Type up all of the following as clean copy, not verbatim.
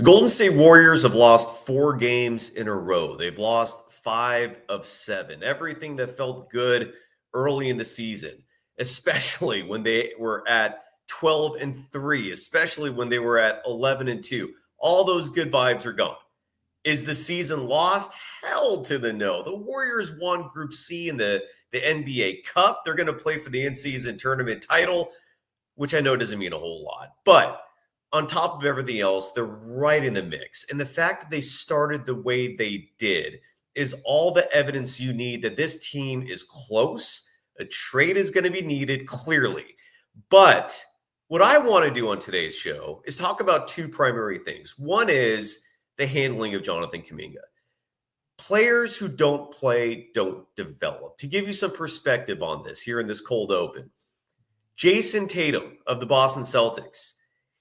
The Golden State Warriors have lost 4 games in a row. They've lost 5 of 7. Everything that felt good early in the season, especially when they were at 12-3, especially when they were at 11-2. All those good vibes are gone. Is the season lost? Hell to the no. The Warriors won Group C in the NBA Cup. They're going to play for the in-season tournament title, which I know doesn't mean a whole lot. But on top of everything else, they're right in the mix. And the fact that they started the way they did is all the evidence you need that this team is close. A trade is going to be needed, clearly. But what I want to do on today's show is talk about 2 primary things. One is the handling of Jonathan Kuminga. Players who don't play don't develop. To give you some perspective on this here in this cold open, Jason Tatum of the Boston Celtics,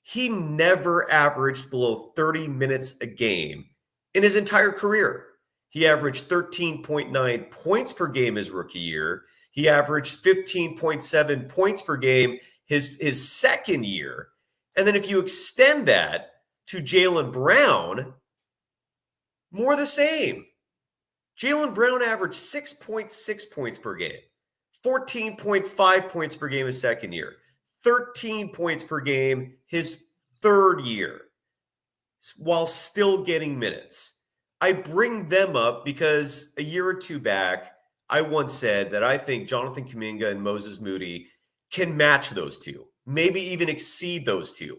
he never averaged below 30 minutes a game in his entire career. He averaged 13.9 points per game his rookie year. He averaged 15.7 points per game his second year. And then if you extend that to Jaylen Brown, more the same. Jaylen Brown averaged 6.6 points per game, 14.5 points per game his second year, 13 points per game his third year, while still getting minutes. I bring them up because a year or 2 back, I once said that I think Jonathan Kuminga and Moses Moody can match those 2, maybe even exceed those 2.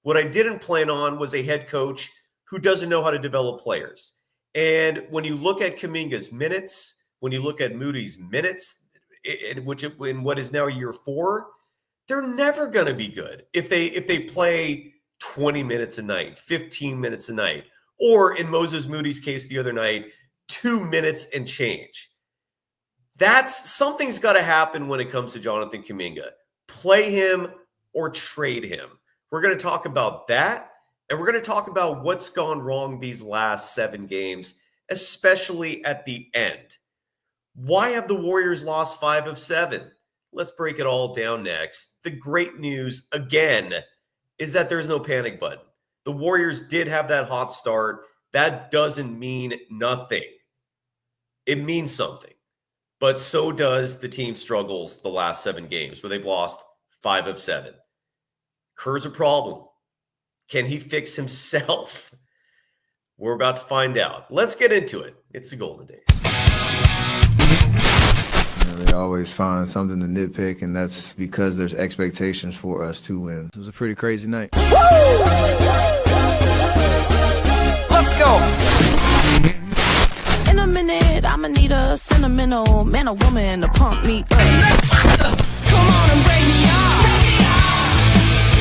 What I didn't plan on was a head coach who doesn't know how to develop players. And when you look at Kuminga's minutes, when you look at Moody's minutes, in what is now year 4, they're never going to be good if they play 20 minutes a night, 15 minutes a night, or in Moses Moody's case the other night, 2 minutes and change. Something's got to happen when it comes to Jonathan Kuminga. Play him or trade him. We're going to talk about that. And we're going to talk about what's gone wrong these last 7 games, especially at the end. Why have the Warriors lost 5 of 7? Let's break it all down next. The great news, again, is that there's no panic button. The Warriors did have that hot start. That doesn't mean nothing. It means something. But so does the team struggles the last 7 games, where they've lost 5 of 7. Kerr's a problem. Can he fix himself? We're about to find out. Let's get into it. It's the Golden Days. They always find something to nitpick, and that's because there's expectations for us to win. It was a pretty crazy night. Let's go. In a minute, I'ma need a sentimental man or woman to pump me up. Come on and break me off.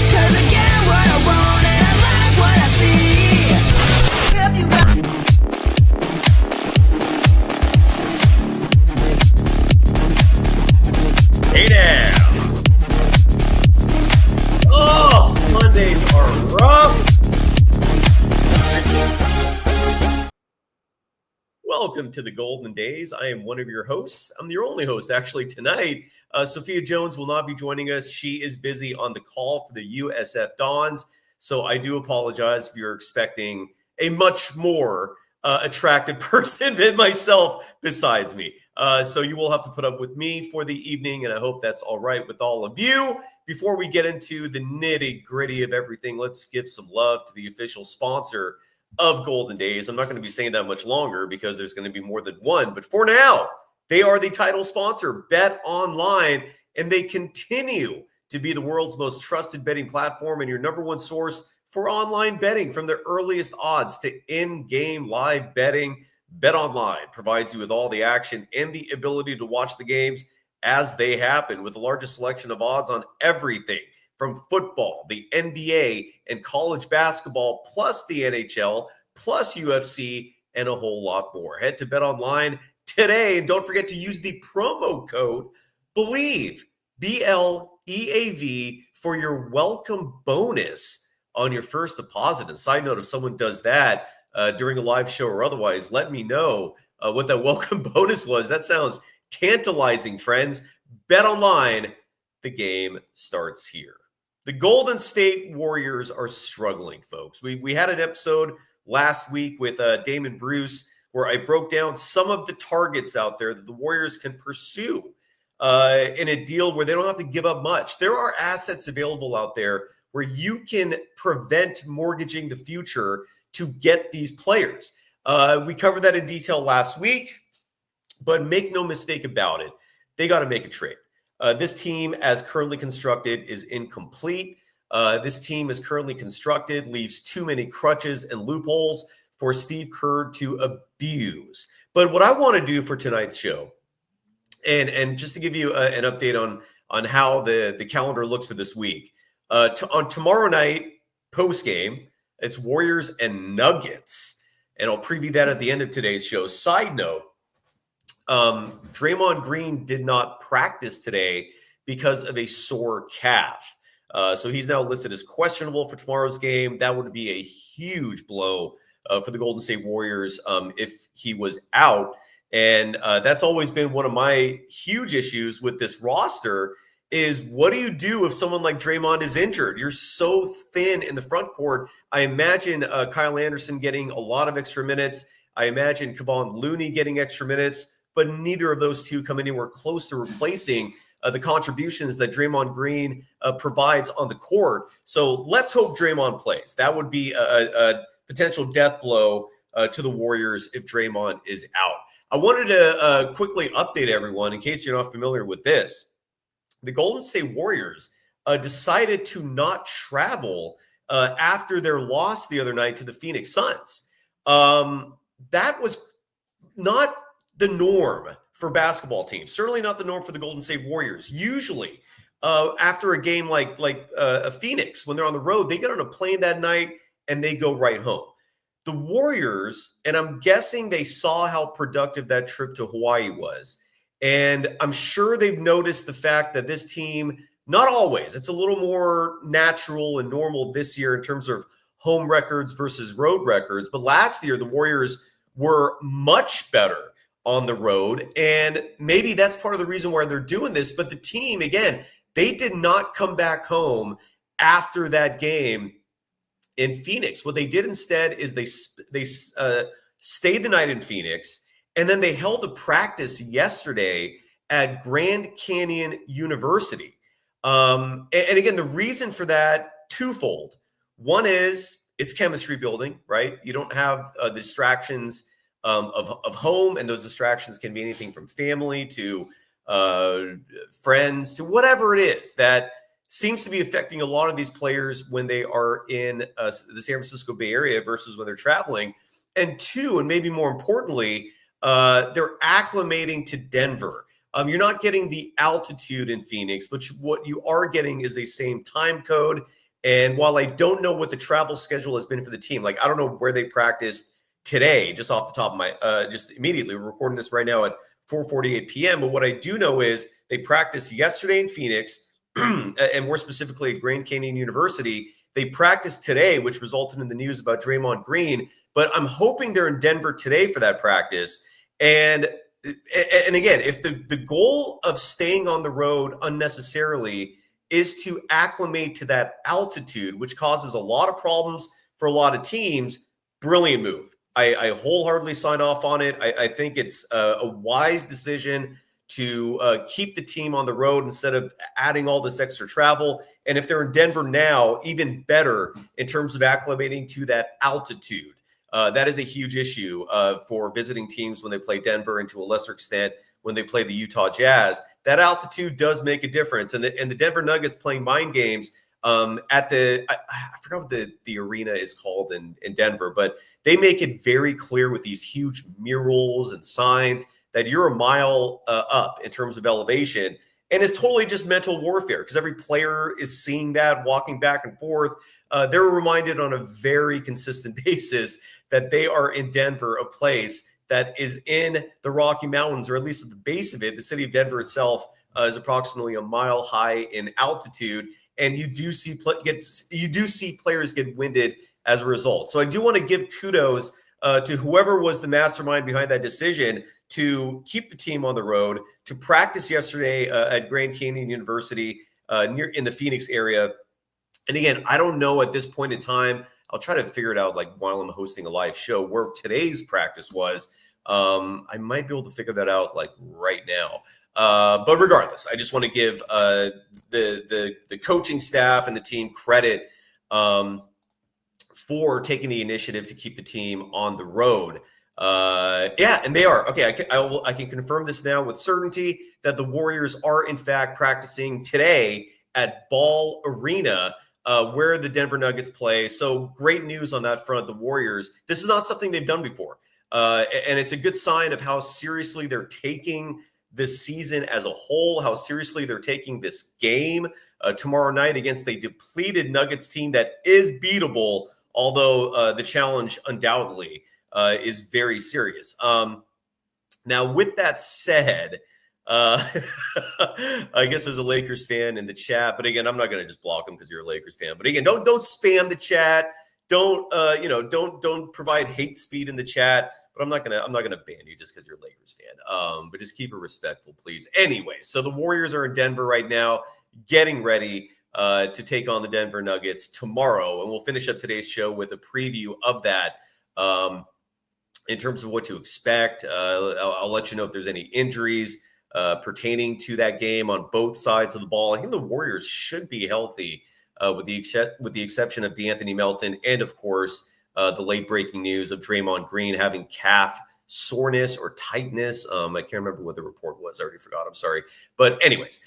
'Cause I get what I want and I like what I see. If you got Hey now. Oh, Mondays are rough. Welcome to the Golden Days. I am one of your hosts. I'm your only host, actually, tonight. Sophia Jones will not be joining us. She is busy on the call for the USF Dons. So I do apologize if you're expecting a much more attractive person than myself besides me. So you will have to put up with me for the evening, and I hope that's all right with all of you. Before we get into the nitty-gritty of everything, let's give some love to the official sponsor of Golden Days. I'm not going to be saying that much longer because there's going to be more than one. But for now, they are the title sponsor, Bet Online, and they continue to be the world's most trusted betting platform and your number one source for online betting, from the earliest odds to in-game live betting. Bet Online provides you with all the action and the ability to watch the games as they happen, with the largest selection of odds on everything from football, the NBA, and college basketball, plus the NHL, plus UFC, and a whole lot more. Head to Bet Online today, and don't forget to use the promo code BELIEVE, BLEAV, for your welcome bonus on your first deposit. And side note, if someone does that during a live show or otherwise, let me know what that welcome bonus was. That sounds tantalizing, friends. Bet Online, the game starts here. The Golden State Warriors are struggling, folks. We had an episode last week with Damon Bruce where I broke down some of the targets out there that the Warriors can pursue in a deal where they don't have to give up much. There are assets available out there where you can prevent mortgaging the future to get these players. We covered that in detail last week, but make no mistake about it, they got to make a trade. This team, as currently constructed, is incomplete. This team, as currently constructed, leaves too many crutches and loopholes for Steve Kerr to abuse. But what I want to do for tonight's show, and just to give you an update on how the calendar looks for this week, on tomorrow night, post-game, it's Warriors and Nuggets. And I'll preview that at the end of today's show. Side note, Draymond Green did not practice today because of a sore calf. So he's now listed as questionable for tomorrow's game. That would be a huge blow for the Golden State Warriors if he was out. And that's always been one of my huge issues with this roster is what do you do if someone like Draymond is injured? You're so thin in the front court. I imagine Kyle Anderson getting a lot of extra minutes. I imagine Kevon Looney getting extra minutes, but neither of those two come anywhere close to replacing the contributions that Draymond Green provides on the court. So let's hope Draymond plays. That would be a potential death blow to the Warriors if Draymond is out. I wanted to quickly update everyone in case you're not familiar with this. The Golden State Warriors decided to not travel after their loss the other night to the Phoenix Suns. That was not the norm for basketball teams. Certainly not the norm for the Golden State Warriors. Usually, after a game like a Phoenix, when they're on the road, they get on a plane that night and they go right home. The Warriors, and I'm guessing they saw how productive that trip to Hawaii was. And I'm sure they've noticed the fact that this team, not always, it's a little more natural and normal this year in terms of home records versus road records. But last year, the Warriors were much better on the road. And maybe that's part of the reason why they're doing this. But the team, again, they did not come back home after that game in Phoenix. What they did instead is they stayed the night in Phoenix. And then they held a practice yesterday at Grand Canyon University. And again, the reason for that, twofold. One is it's chemistry building, right? You don't have the distractions of home, and those distractions can be anything from family to friends to whatever it is that seems to be affecting a lot of these players when they are in the San Francisco Bay Area versus when they're traveling. And two, and maybe more importantly, they're acclimating to Denver. You're not getting the altitude in Phoenix, but what you are getting is a same time code. And while I don't know what the travel schedule has been for the team, like I don't know where they practiced today, just off the top of my, just immediately, we're recording this right now at 4:48 p.m. But what I do know is they practiced yesterday in Phoenix, and more specifically at Grand Canyon University. They practiced today, which resulted in the news about Draymond Green. But I'm hoping they're in Denver today for that practice. And again, if the goal of staying on the road unnecessarily is to acclimate to that altitude, which causes a lot of problems for a lot of teams, brilliant move. I wholeheartedly sign off on it. I think it's a wise decision to keep the team on the road instead of adding all this extra travel. And if they're in Denver now, even better in terms of acclimating to that altitude. That is a huge issue for visiting teams when they play Denver, and to a lesser extent when they play the Utah Jazz. That altitude does make a difference. And the Denver Nuggets playing mind games at I forgot what the arena is called in Denver, but they make it very clear with these huge murals and signs that you're a mile up in terms of elevation. And it's totally just mental warfare because every player is seeing that, walking back and forth. They're reminded on a very consistent basis that they are in Denver, a place that is in the Rocky Mountains, or at least at the base of it. The city of Denver itself is approximately a mile high in altitude, and you do see players get winded as a result. So I do want to give kudos to whoever was the mastermind behind that decision to keep the team on the road, to practice yesterday at Grand Canyon University in the Phoenix area. And again, I don't know at this point in time. I'll try to figure it out like while I'm hosting a live show where today's practice was. I might be able to figure that out like right now. But regardless, I just want to give the coaching staff and the team credit for taking the initiative to keep the team on the road. Yeah, and they are. Okay, I can confirm this now with certainty that the Warriors are in fact practicing today at Ball Arena, where the Denver Nuggets play. So great news on that front. The Warriors, this is not something they've done before. And it's a good sign of how seriously they're taking this season as a whole, how seriously they're taking this game tomorrow night against a depleted Nuggets team that is beatable, although the challenge undoubtedly is very serious. Now, with that said, I guess there's a Lakers fan in the chat, but again, I'm not going to just block them because you're a Lakers fan. But again, don't spam the chat. Don't provide hate speed in the chat. But I'm not gonna ban you just because you're a Lakers fan. But just keep it respectful, please. Anyway, so the Warriors are in Denver right now, getting ready to take on the Denver Nuggets tomorrow, and we'll finish up today's show with a preview of that. In terms of what to expect, I'll let you know if there's any injuries pertaining to that game on both sides of the ball. I think the Warriors should be healthy, with the exception of DeAnthony Melton, and of course the late breaking news of Draymond Green having calf soreness or tightness. I can't remember what the report was. I already forgot. I'm sorry. But anyways,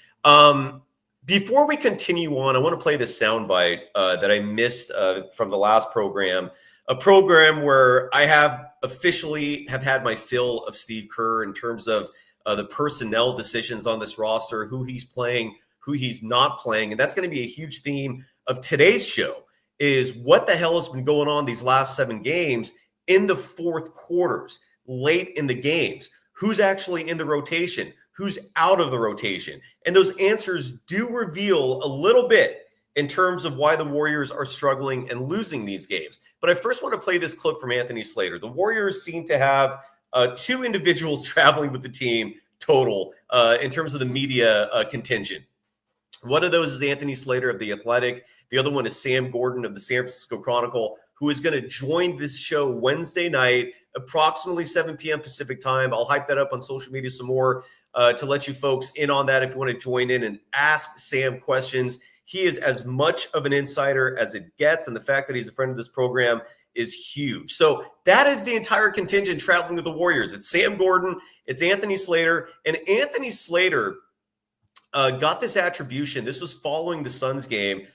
before we continue on, I want to play this soundbite that I missed from the last program. A program where I have officially had my fill of Steve Kerr in terms of the personnel decisions on this roster, who he's playing, who he's not playing. And that's going to be a huge theme of today's show, is what the hell has been going on these last 7 games in the fourth quarters, late in the games. Who's actually in the rotation? Who's out of the rotation? And those answers do reveal a little bit in terms of why the Warriors are struggling and losing these games. But I first want to play this clip from Anthony Slater. The Warriors seem to have 2 individuals traveling with the team total in terms of the media contingent. One of those is Anthony Slater of The Athletic. The other one is Sam Gordon of the San Francisco Chronicle, who is going to join this show Wednesday night, approximately 7 p.m. Pacific time. I'll hype that up on social media some more to let you folks in on that if you want to join in and ask Sam questions. He is as much of an insider as it gets, and the fact that he's a friend of this program is huge. So that is the entire contingent traveling with the Warriors. It's Sam Gordon, it's Anthony Slater, and Anthony Slater got this attribution. This was following the Suns game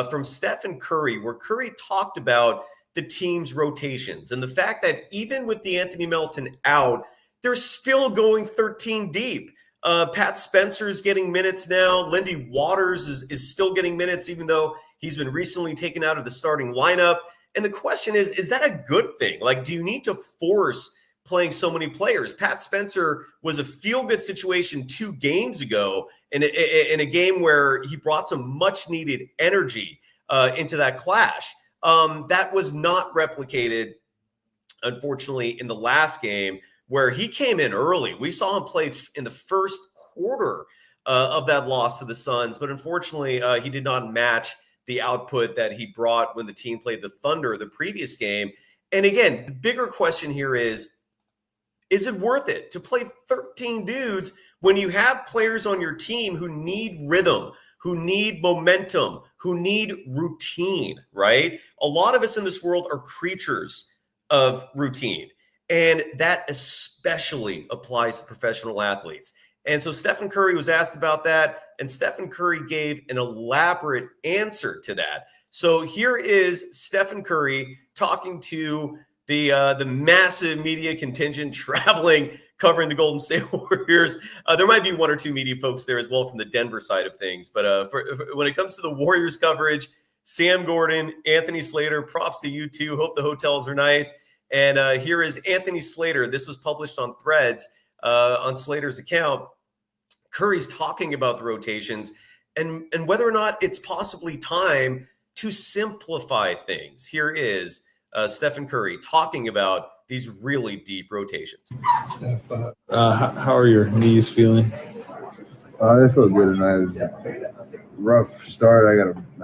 from Stephen Curry, where Curry talked about the team's rotations and the fact that even with DeAnthony Melton out, they're still going 13 deep. Pat Spencer's getting minutes now. Lindy Waters is still getting minutes, even though he's been recently taken out of the starting lineup. And the question is that a good thing? Like, do you need to force playing so many players? Pat Spencer was a feel-good situation 2 games ago in a game where he brought some much-needed energy into that clash. That was not replicated, unfortunately, in the last game, where he came in early. We saw him play in the first quarter of that loss to the Suns, but unfortunately, he did not match the output that he brought when the team played the Thunder the previous game. And again, the bigger question here is it worth it to play 13 dudes when you have players on your team who need rhythm, who need momentum, who need routine, right? A lot of us in this world are creatures of routine. And that especially applies to professional athletes. And so Stephen Curry was asked about that, and Stephen Curry gave an elaborate answer to that. So here is Stephen Curry talking to the massive media contingent traveling, covering the Golden State Warriors. There might be 1 or 2 media folks there as well from the Denver side of things. But when it comes to the Warriors coverage, Sam Gordon, Anthony Slater, props to you two. Hope the hotels are nice. And here is Anthony Slater. This was published on Threads on Slater's account. Curry's talking about the rotations and whether or not it's possibly time to simplify things. Here is Stephen Curry talking about these really deep rotations. Steph, how are your knees feeling? It felt good tonight. It was a rough start. I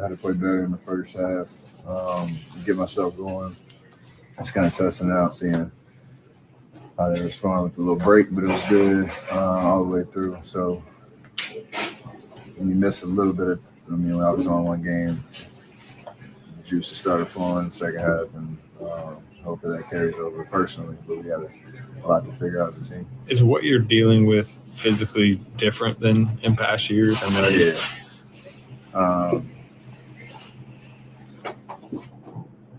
had to play better in the first half. Get myself going. Just kind of testing out, seeing how they respond with the little break, but it was good all the way through. So when you miss a little bit of, when I was on one game, the juices started flowing in the second half, and hopefully that carries over personally. But we got a lot to figure out as a team. Is what you're dealing with physically different than in past years? I know. Yeah.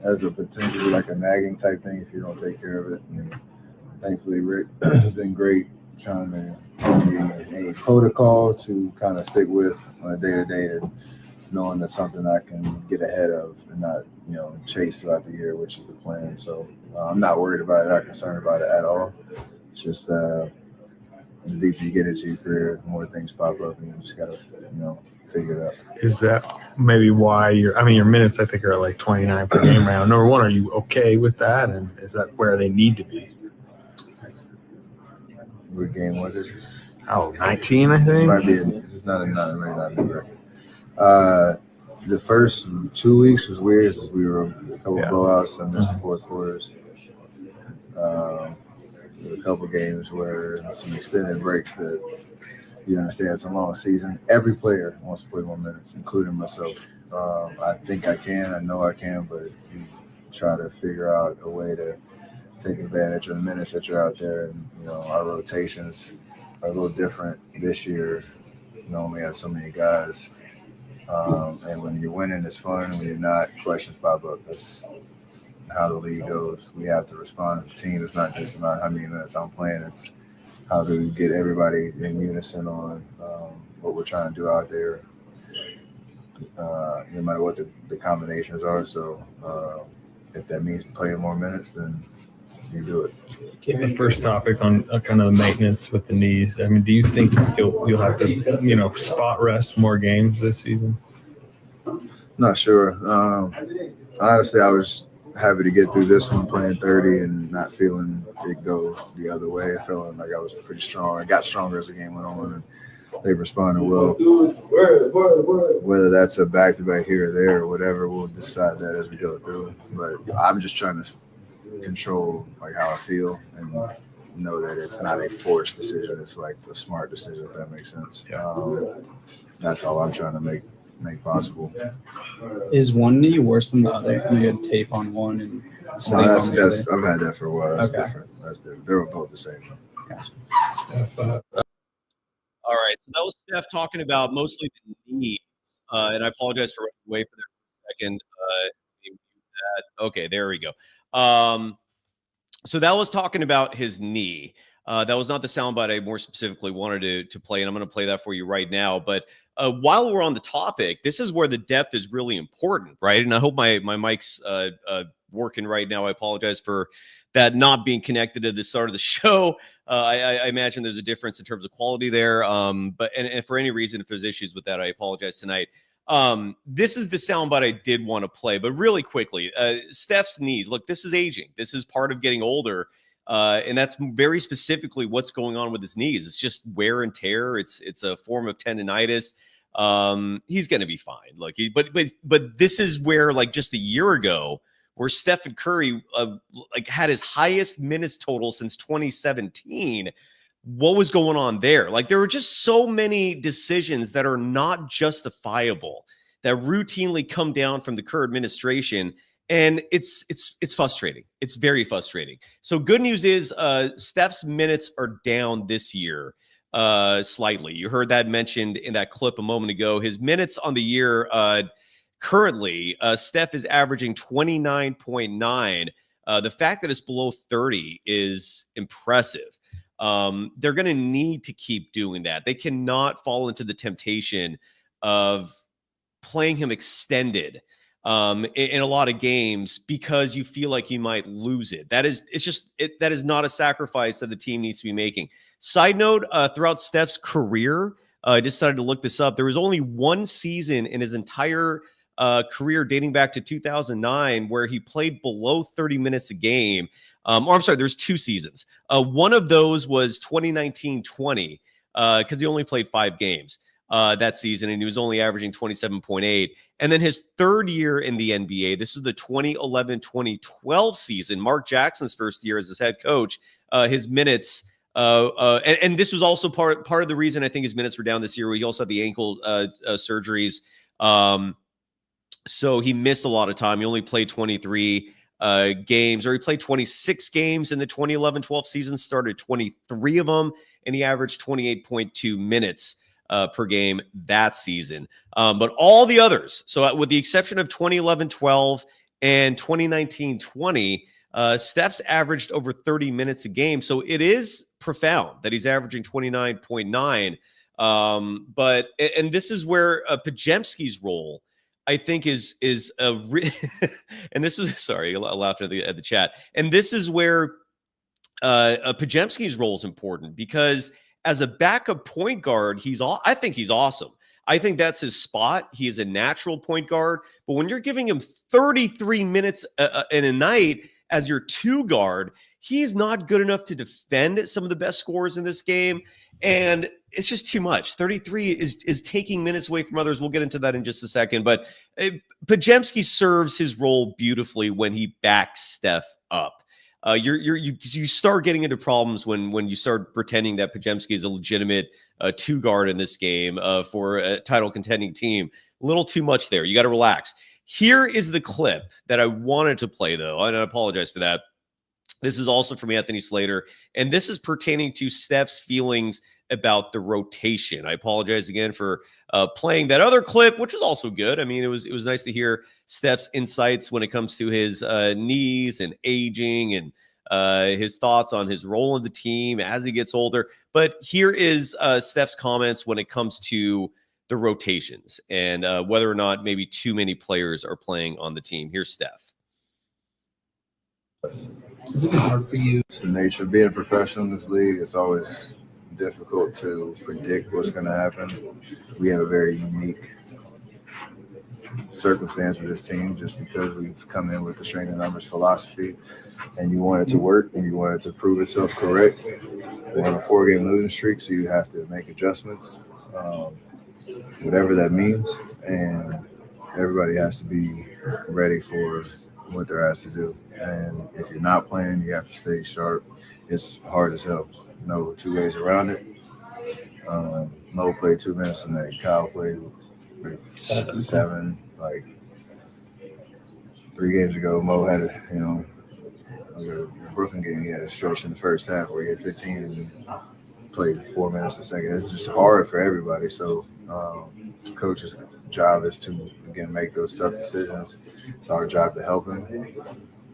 As a potentially like a nagging type thing if you don't take care of it. And thankfully, Rick has been great trying to give me a protocol to kind of stick with on a day-to-day, and knowing that's something I can get ahead of and not, chase throughout the year, which is the plan. So I'm not worried about it, not concerned about it at all. It's just the deeper you get into your career, the more things pop up, and you just got to, figure it out. Is that maybe why your minutes I think are like 29 per game round? Number one, are you okay with that? And is that where they need to be? What game was it? 19, I think. Might be. It's not a big record. The first 2 weeks was weird since we were a couple blowouts and missed the fourth quarters. There were a couple games where some extended breaks that you understand it's a long season. Every player wants to play more minutes, including myself. I think I can. I know I can, but you try to figure out a way to take advantage of the minutes that you're out there. And, our rotations are a little different this year. We only have so many guys. And when you're winning, it's fun. When you're not, questions pop up. That's how the league goes. We have to respond as a team. It's not just about how many minutes I'm playing. It's how do we get everybody in unison on what we're trying to do out there, no matter what the combinations are. So if that means playing more minutes, then you do it. The first topic on kind of the maintenance with the knees. I mean, do you think you'll have to, spot rest more games this season? Not sure. Honestly, I was happy to get through this one playing 30 and not feeling it go the other way. Feeling like I was pretty strong. I got stronger as the game went on, and they responded well. Whether that's a back-to-back here or there or whatever, we'll decide that as we go through. But I'm just trying to control how I feel and know that it's not a forced decision. It's like a smart decision, if that makes sense. That's all I'm trying to make possible. Is one knee worse than the other? You had tape on one and so that's I've had that for a while. That's different. They were both the same. Gotcha. All right, so that was Steph talking about mostly the knees, and I apologize for running away for there for a second. Okay, there we go. So that was talking about his knee. That was not the soundbite I more specifically wanted to play, and I'm going to play that for you right now. But while we're on the topic, this is where the depth is really important, right? And I hope my mic's working right now. I apologize for that not being connected to the start of the show. I imagine there's a difference in terms of quality there. But for any reason, if there's issues with that, I apologize tonight. This is the soundbite I did want to play, but really quickly, Steph's knees. Look, this is aging. This is part of getting older. And that's very specifically what's going on with his knees. It's just wear and tear. It's a form of tendonitis. He's going to be fine. Look, but this is where, just a year ago, where Stephen Curry had his highest minutes total since 2017. What was going on there? There were just so many decisions that are not justifiable that routinely come down from the Kerr administration. And it's frustrating. It's very frustrating. So good news is Steph's minutes are down this year slightly. You heard that mentioned in that clip a moment ago. His minutes on the year currently, Steph is averaging 29.9. The fact that it's below 30 is impressive. They're going to need to keep doing that. They cannot fall into the temptation of playing him extended in a lot of games because you feel like you might lose it. That is not a sacrifice that the team needs to be making. Side note, throughout Steph's career, I decided to look this up. There was only one season in his entire career dating back to 2009 where he played below 30 minutes a game. There's two seasons. One of those was 2019-20. because he only played 5 games that season, and he was only averaging 27.8. And then his third year in the NBA, this is the 2011-2012 season, Mark Jackson's first year as his head coach, his minutes, and this was also part of the reason I think his minutes were down this year. He also had the ankle surgeries. So he missed a lot of time. He only played 23 games, or he played 26 games in the 2011-12 season, started 23 of them, and he averaged 28.2 minutes per game that season. But all the others, so with the exception of 2011-12 and 2019-20, Steph's averaged over 30 minutes a game. So it is profound that he's averaging 29.9. And this is where Pajemski's role, I think, is and this is, sorry, I laughed at the chat. And this is where Pajemski's role is important, because as a backup point guard, I think he's awesome. I think that's his spot. He is a natural point guard. But when you're giving him 33 minutes in a night as your 2 guard, he's not good enough to defend some of the best scorers in this game. And it's just too much. 33 is taking minutes away from others. We'll get into that in just a second. But Pajemski serves his role beautifully when he backs Steph up. You start getting into problems when you start pretending that Pajemski is a legitimate 2 guard in this game for a title contending team. A little too much there. You got to relax. Here is the clip that I wanted to play, though, and I apologize for that. This is also from Anthony Slater, and this is pertaining to Steph's feelings about the rotation. I apologize again for playing that other clip, which was also good. I mean, it was nice to hear Steph's insights when it comes to his knees and aging, and his thoughts on his role in the team as he gets older. But here is Steph's comments when it comes to the rotations and whether or not maybe too many players are playing on the team. Here's Steph. Is it hard for you? It's the nature of being a professional in this league. It's always difficult to predict what's going to happen. We have a very unique circumstance with this team just because we've come in with the strength and numbers philosophy, and you want it to work and you want it to prove itself correct. We're on a 4-game losing streak, so you have to make adjustments, whatever that means, and everybody has to be ready for what they're asked to do. And if you're not playing, you have to stay sharp. It's hard as hell. No 2 ways around it. Mo played 2 minutes tonight. Kyle played 7. Like 3 games ago, Mo had the Brooklyn game. He had a stretch in the first half where he had 15 and played 4 minutes a second. It's just hard for everybody. So coach's job is to, again, make those tough decisions. It's our job to help him.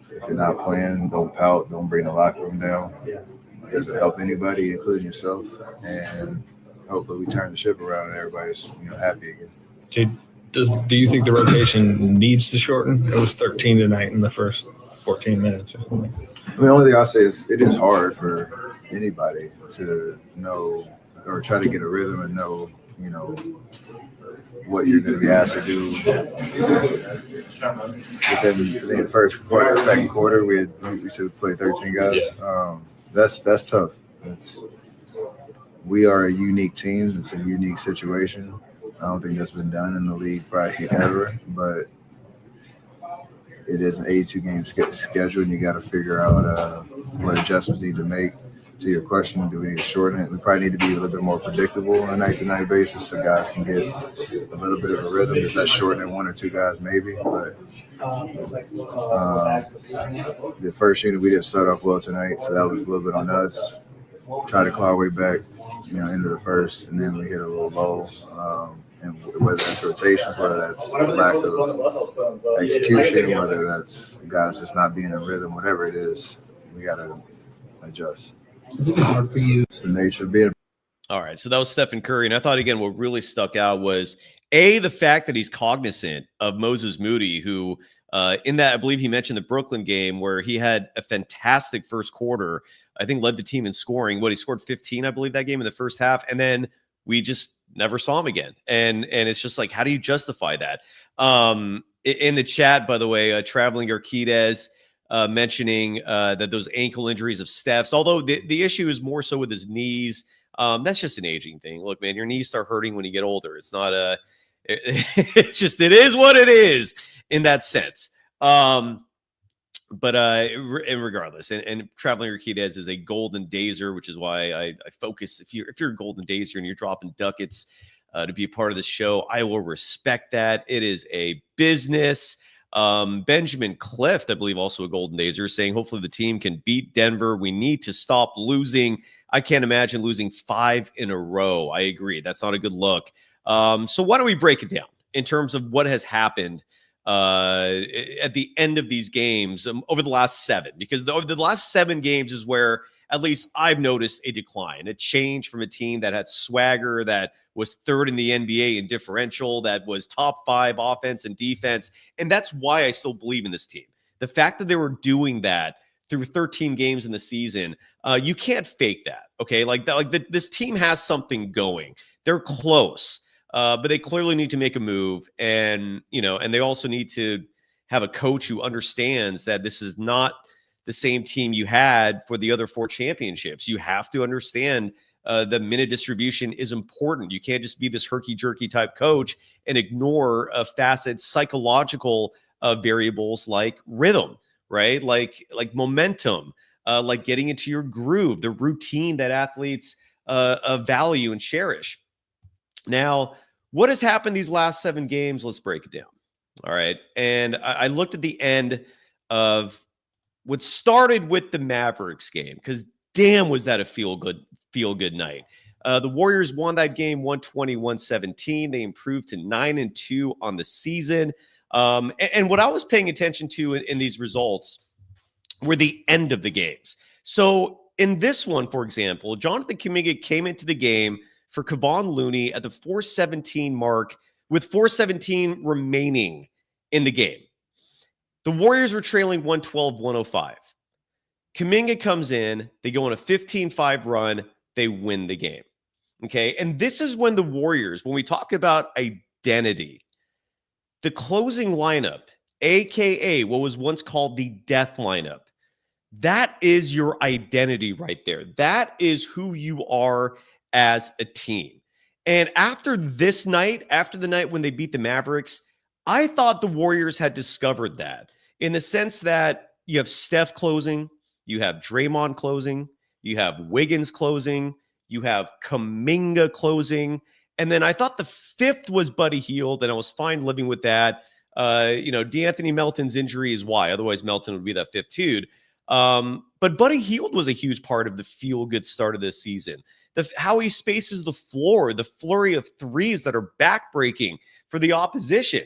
If you're not playing, don't pout. Don't bring the locker room down. It doesn't help anybody, including yourself. And hopefully we turn the ship around and everybody's happy again. Do you think the rotation needs to shorten? It was 13 tonight in the first 14 minutes or something. I mean, the only thing I'll say is it is hard for anybody to know or try to get a rhythm and know, what you're going to be asked to do. Within the first quarter, second quarter, we should play 13 guys. That's tough. We are a unique team. It's a unique situation. I don't think that's been done in the league probably ever, but it is an 82-game schedule, and you got to figure out what adjustments need to make. To your question, do we need to shorten it? We probably need to be a little bit more predictable on a night-to-night basis so guys can get a little bit of a rhythm. Does that shorten it 1 or 2 guys maybe? But the first unit, we didn't start off well tonight, so that was a little bit on us. Try to claw our way back, into the first, and then we hit a little low. And whether that's rotations, whether that's lack of execution, whether that's guys just not being in rhythm, whatever it is, we got to adjust. Is it hard for you? It's the nature of being. All right, so that was Stephen Curry, and I thought, again, what really stuck out was, the fact that he's cognizant of Moses Moody, who in that, I believe he mentioned the Brooklyn game where he had a fantastic first quarter, I think led the team in scoring. He scored 15, I believe, that game in the first half, and then we just never saw him again. And it's just like, how do you justify that? In the chat, by the way, Traveling Arquidez mentioning that those ankle injuries of Steph's, although the issue is more so with his knees That's just an aging thing. Look, man, your knees start hurting when you get older. It's not it's just, it is what it is in that sense. But and regardless, and Traveling Urquidez is a golden dazer, which is why I focus. If you're a golden dazer and you're dropping ducats to be a part of the show, I will respect that. It is a business. Benjamin Clift, I believe, also a golden dazer, saying hopefully the team can beat Denver. We need to stop losing. I can't imagine losing 5 in a row. I agree. That's not a good look. So why don't we break it down in terms of what has happened at the end of these games over the last 7, because the last 7 games is where at least I've noticed a decline, a change from a team that had swagger, that was 3rd in the NBA in differential, that was top 5 offense and defense. And that's why I still believe in this team. The fact that they were doing that through 13 games in the season, you can't fake that. Okay. This team has something going. They're close. But they clearly need to make a move, and they also need to have a coach who understands that this is not the same team you had for the other 4 championships. You have to understand the minute distribution is important. You can't just be this herky-jerky type coach and ignore facets, psychological variables like rhythm, right? Like momentum, like getting into your groove, the routine that athletes value and cherish. Now, what has happened these last 7 games? Let's break it down. All right. And I looked at the end of what started with the Mavericks game, because damn, was that a feel good night. The Warriors won that game 120-117. They improved to 9-2 on the season. And what I was paying attention to in these results were the end of the games. So in this one, for example, Jonathan Kuminga came into the game for Kevon Looney at the 4:17 mark with 4:17 remaining in the game. The Warriors were trailing 112-105. Kuminga comes in, they go on a 15-5 run, they win the game. Okay, and this is when the Warriors, when we talk about identity, the closing lineup, aka what was once called the death lineup, that is your identity right there. That is who you are as a team. And after this night, after the night when they beat the Mavericks, I thought the Warriors had discovered that, in the sense that you have Steph closing, you have Draymond closing, you have Wiggins closing, you have Kuminga closing, and then I thought the 5th was Buddy Hield, and I was fine living with that. D'Anthony Melton's injury is why. Otherwise, Melton would be that 5th dude. But Buddy Hield was a huge part of the feel-good start of this season. How he spaces the floor, the flurry of threes that are backbreaking for the opposition.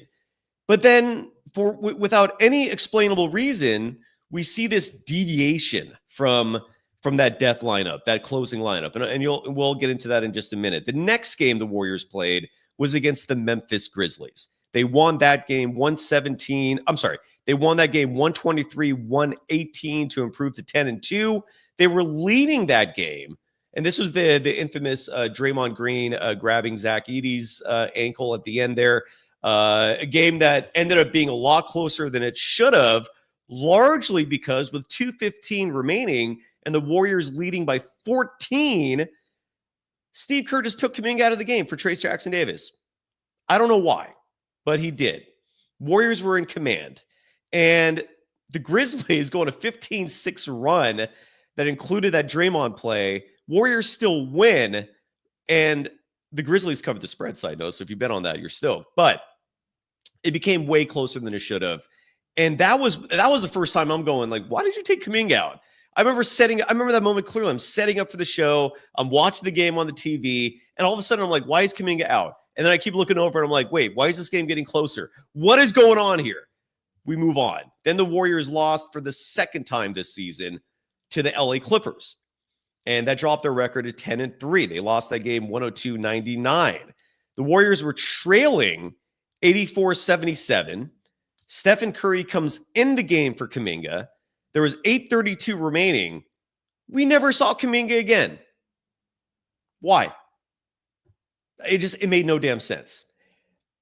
But then, without any explainable reason, we see this deviation from that death lineup, that closing lineup. And we'll get into that in just a minute. The next game the Warriors played was against the Memphis Grizzlies. They won that game 117. I'm sorry. They won that game 123-118 to improve to 10-2. They were leading that game. And this was the infamous Draymond Green grabbing Zach Edey's ankle at the end there. A game that ended up being a lot closer than it should have, largely because with 2:15 remaining and the Warriors leading by 14, Steve Kerr just took Kuminga out of the game for Trayce Jackson-Davis. I don't know why, but he did. Warriors were in command. And the Grizzlies going a 15-6 run that included that Draymond play. Warriors still win, and the Grizzlies covered the spread, side note. So if you bet on that, you're stoked. But it became way closer than it should have. And that was the first time I'm going, like, why did you take Kuminga out? I remember that moment clearly. I'm setting up for the show. I'm watching the game on the TV. And all of a sudden, I'm like, why is Kuminga out? And then I keep looking over and I'm like, wait, why is this game getting closer? What is going on here? We move on. Then the Warriors lost for the 2nd time this season to the LA Clippers. And that dropped their record to 10-3. They lost that game 102-99. The Warriors were trailing 84-77. Stephen Curry comes in the game for Kuminga. There was 8:32 remaining. We never saw Kuminga again. Why? It made no damn sense.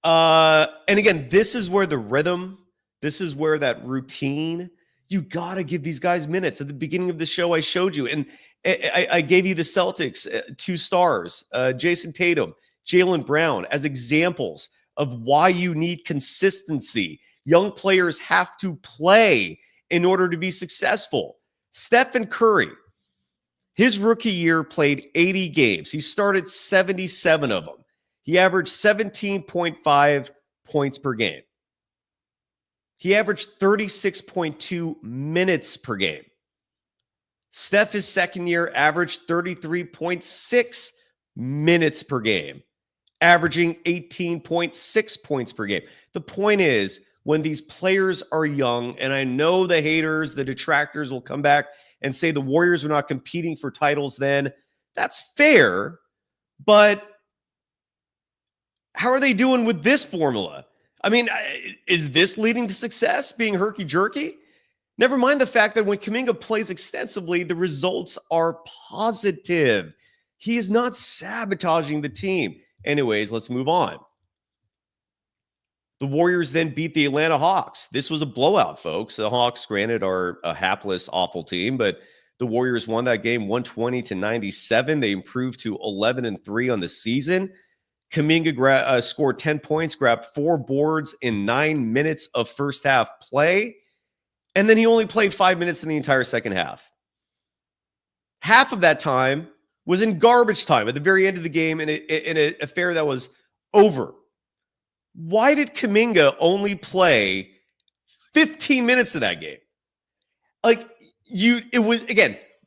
And again, this is where the rhythm, this is where that routine, You got to give these guys minutes. At the beginning of the show, I showed you, and I gave you the Celtics 2 stars, Jason Tatum, Jaylen Brown, as examples of why you need consistency. Young players have to play in order to be successful. Stephen Curry, his rookie year, played 80 games. He started 77 of them. He averaged 17.5 points per game. He averaged 36.2 minutes per game. Steph, his second year, averaged 33.6 minutes per game, averaging 18.6 points per game. The point is, when these players are young, and I know the haters, the detractors will come back and say the Warriors are not competing for titles then. That's fair, but how are they doing with this formula? I mean, is this leading to success, being herky-jerky? Never mind the fact that when Kuminga plays extensively, the results are positive. He is not sabotaging the team. Anyways, let's move on. The Warriors then beat the Atlanta Hawks. This was a blowout, folks. The Hawks, granted, are a hapless, awful team, but the Warriors won that game 120-97. They improved to 11-3 on the season. Kuminga scored 10 points, grabbed 4 boards in 9 minutes of first half play, and then he only played 5 minutes in the entire second half. Half of that time was in garbage time at the very end of the game in an affair that was over. Why did Kuminga only play 15 minutes of that game?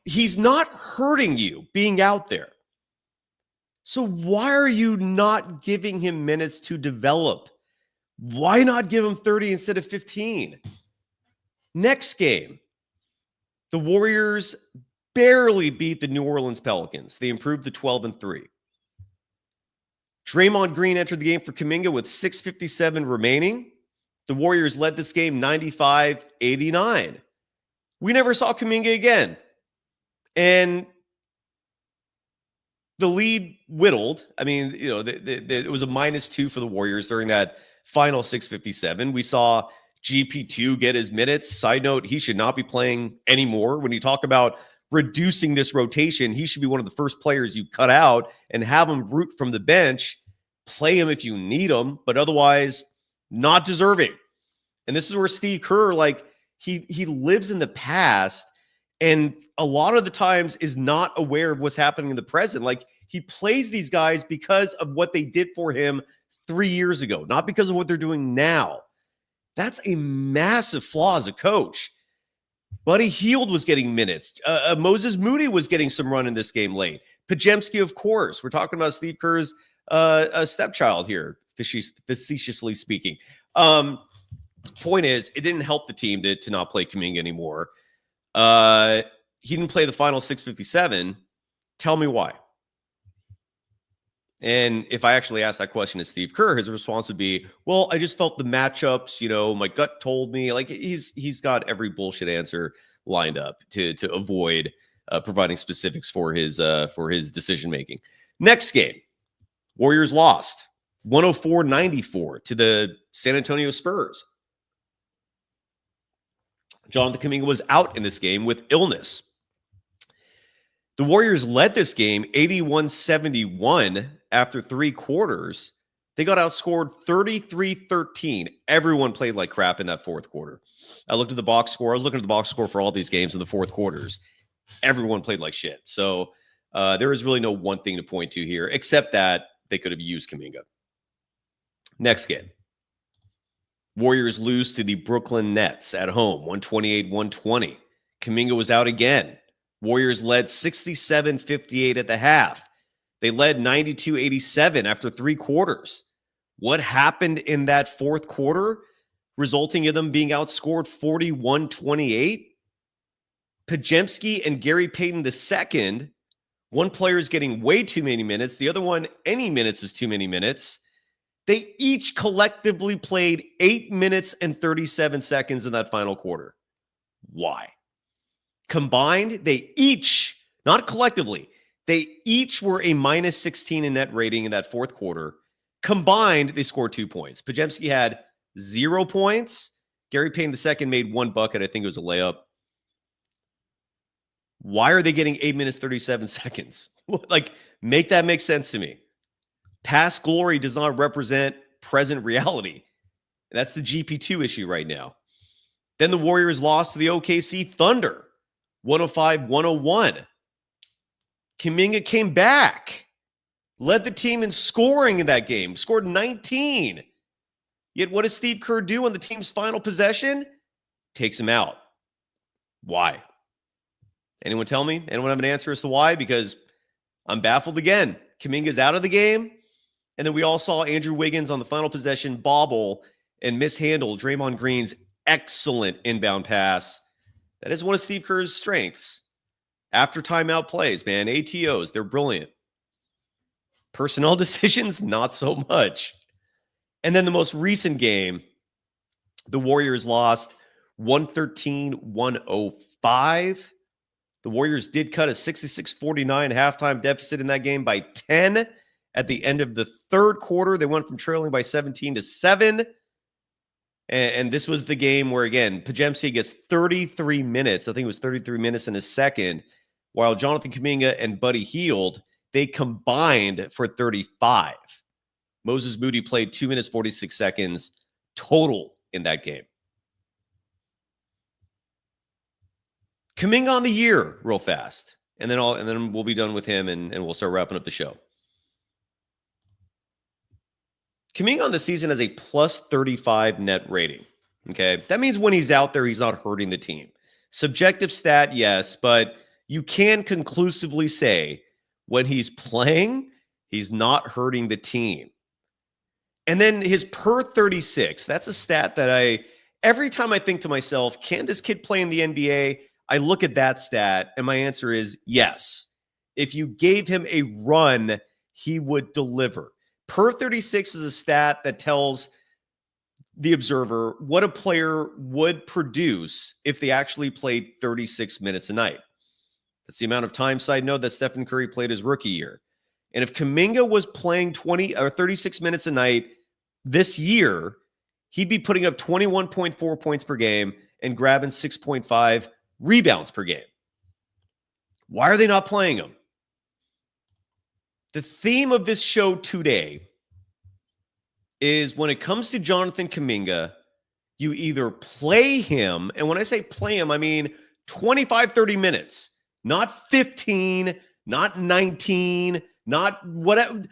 He's not hurting you being out there. So why are you not giving him minutes to develop? Why not give him 30 instead of 15? Next game, the Warriors barely beat the New Orleans Pelicans. They improved to 12-3. Draymond Green entered the game for Kuminga with 6:57 remaining. The Warriors led this game 95-89. We never saw Kuminga again. And the lead whittled. I mean, it was a -2 for the Warriors during that final 6:57. We saw GP2 get his minutes. Side note, he should not be playing anymore. When you talk about reducing this rotation, he should be one of the first players you cut out and have him root from the bench. Play him if you need him, but otherwise not deserving. And this is where Steve Kerr, he lives in the past and a lot of the times is not aware of what's happening in the present. He plays these guys because of what they did for him 3 years ago, not because of what they're doing now. That's a massive flaw as a coach. Buddy Hield was getting minutes. Moses Moody was getting some run in this game late. Podziemski, of course. We're talking about Steve Kerr's stepchild here, facetiously speaking. Point is, it didn't help the team to not play Kuminga anymore. He didn't play the final 6:57. Tell me why. And if I actually asked that question to Steve Kerr, his response would be, well, I just felt the matchups, my gut told me. He's got every bullshit answer lined up to avoid providing specifics for his decision making. Next game, Warriors lost 104-94 to the San Antonio Spurs. Jonathan Kuminga was out in this game with illness. The Warriors led this game 81-71 after 3 quarters. They got outscored 33-13. Everyone played like crap in that fourth quarter. I looked at the box score. I was looking at the box score for all these games in the fourth quarters. Everyone played like shit. So there is really no one thing to point to here, except that they could have used Kuminga. Next game. Warriors lose to the Brooklyn Nets at home, 128-120. Kuminga was out again. Warriors led 67-58 at the half. They led 92-87 after 3 quarters. What happened in that fourth quarter, resulting in them being outscored 41-28? Podziemski and Gary Payton II, one player is getting way too many minutes. The other one, any minutes is too many minutes. They each collectively played 8 minutes and 37 seconds in that final quarter. Why? Combined, they each, not collectively, they each were a -16 in net rating in that fourth quarter. Combined, they scored 2 points. Podziemski had 0 points. Gary Payne II made one bucket. I think it was a layup. Why are they getting 8 minutes, 37 seconds? Like, make that make sense to me. Past glory does not represent present reality. That's the GP2 issue right now. Then the Warriors lost to the OKC Thunder, 105-101. Kuminga came back, led the team in scoring in that game, scored 19. Yet what does Steve Kerr do on the team's final possession? Takes him out. Why? Anyone tell me? Anyone have an answer as to why? Because I'm baffled again. Kuminga's out of the game. And then we all saw Andrew Wiggins on the final possession bobble and mishandle Draymond Green's excellent inbound pass. That is one of Steve Kerr's strengths. After timeout plays, man, ATOs, they're brilliant. Personnel decisions, not so much. And then the most recent game, the Warriors lost 113-105. The Warriors did cut a 66-49 halftime deficit in that game by 10. At the end of the third quarter, they went from trailing by 17 to 7. And this was the game where, again, Podziemski gets 33 minutes. I think it was 33 minutes in a second, while Jonathan Kuminga and Buddy Hield, they combined for 35. Moses Moody played 2 minutes, 46 seconds total in that game. Kuminga on the year real fast. And then we'll be done with him and we'll start wrapping up the show. Kuminga on the season has a plus 35 net rating. Okay. That means when he's out there, he's not hurting the team. Subjective stat, yes, but you can conclusively say when he's playing, he's not hurting the team. And then his per 36, that's a stat that every time I think to myself, can this kid play in the NBA? I look at that stat and my answer is yes. If you gave him a run, he would deliver. Per 36 is a stat that tells the observer what a player would produce if they actually played 36 minutes a night. That's the amount of time, side note, that Stephen Curry played his rookie year. And if Kuminga was playing 20 or 36 minutes a night this year, he'd be putting up 21.4 points per game and grabbing 6.5 rebounds per game. Why are they not playing him? The theme of this show today is when it comes to Jonathan Kuminga, you either play him, and when I say play him, I mean 25, 30 minutes, not 15, not 19, not whatever,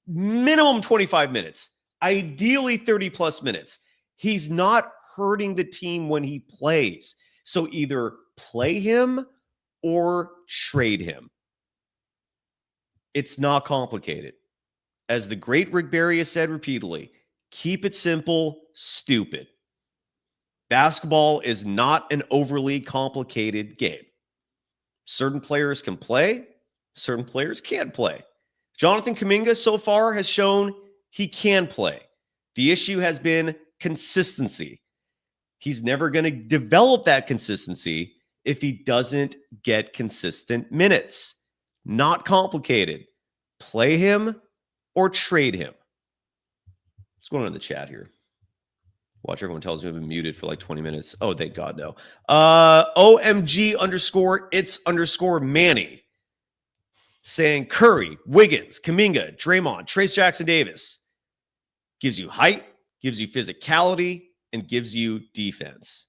minimum 25 minutes, ideally 30 plus minutes. He's not hurting the team when he plays. So either play him or trade him. It's not complicated. As the great Rick Barry has said repeatedly, keep it simple, stupid. Basketball is not an overly complicated game. Certain players can play, certain players can't play. Jonathan Kuminga so far has shown he can play. The issue has been consistency. He's never going to develop that consistency if he doesn't get consistent minutes. Not complicated. Play him or trade him. What's going on in the chat here? Watch, everyone tells me I've been muted for like 20 minutes. Oh, thank God, no. OMG_it's_Manny saying Curry, Wiggins, Kuminga, Draymond, Trace Jackson Davis gives you height, gives you physicality, and gives you defense.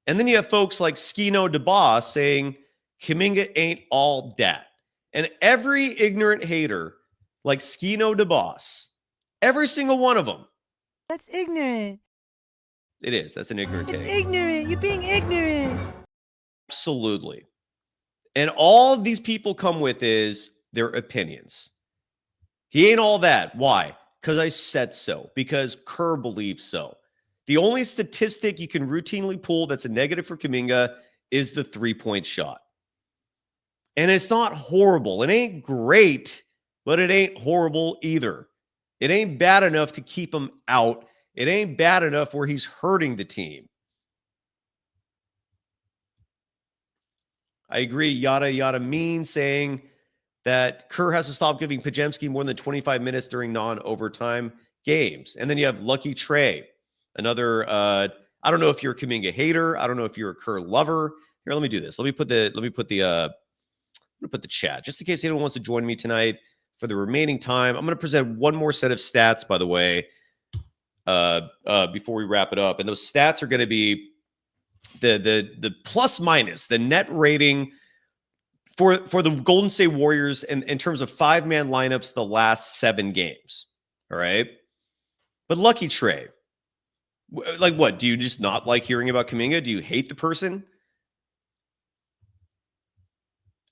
And then you have folks like Skino DeBoss saying Kuminga ain't all that. And every ignorant hater like Skino DeBoss, every single one of them. That's ignorant. It is. That's an ignorant It's take. ignorant. You're being ignorant. Absolutely. And all of these people come with is their opinions. He ain't all that. Why? Because I said so. Because Kerr believes so. The only statistic you can routinely pull that's a negative for Kuminga is the three-point shot. And it's not horrible. It ain't great, but it ain't horrible either. It ain't bad enough to keep him out. It ain't bad enough where he's hurting the team. I agree. Yada, yada mean saying that Kerr has to stop giving Podziemski more than 25 minutes during non-overtime games. And then you have Lucky Trey, another I don't know if you're a Kuminga hater. I don't know if you're a Kerr lover. Here, let me do this. Let me put the chat just in case anyone wants to join me tonight for the remaining time. I'm going to present one more set of stats, by the way, before we wrap it up. And those stats are going to be the plus minus, the net rating for the Golden State Warriors in terms of 5-man lineups the last 7 games. All right. But Lucky Trey, like what? Do you just not like hearing about Kuminga? Do you hate the person?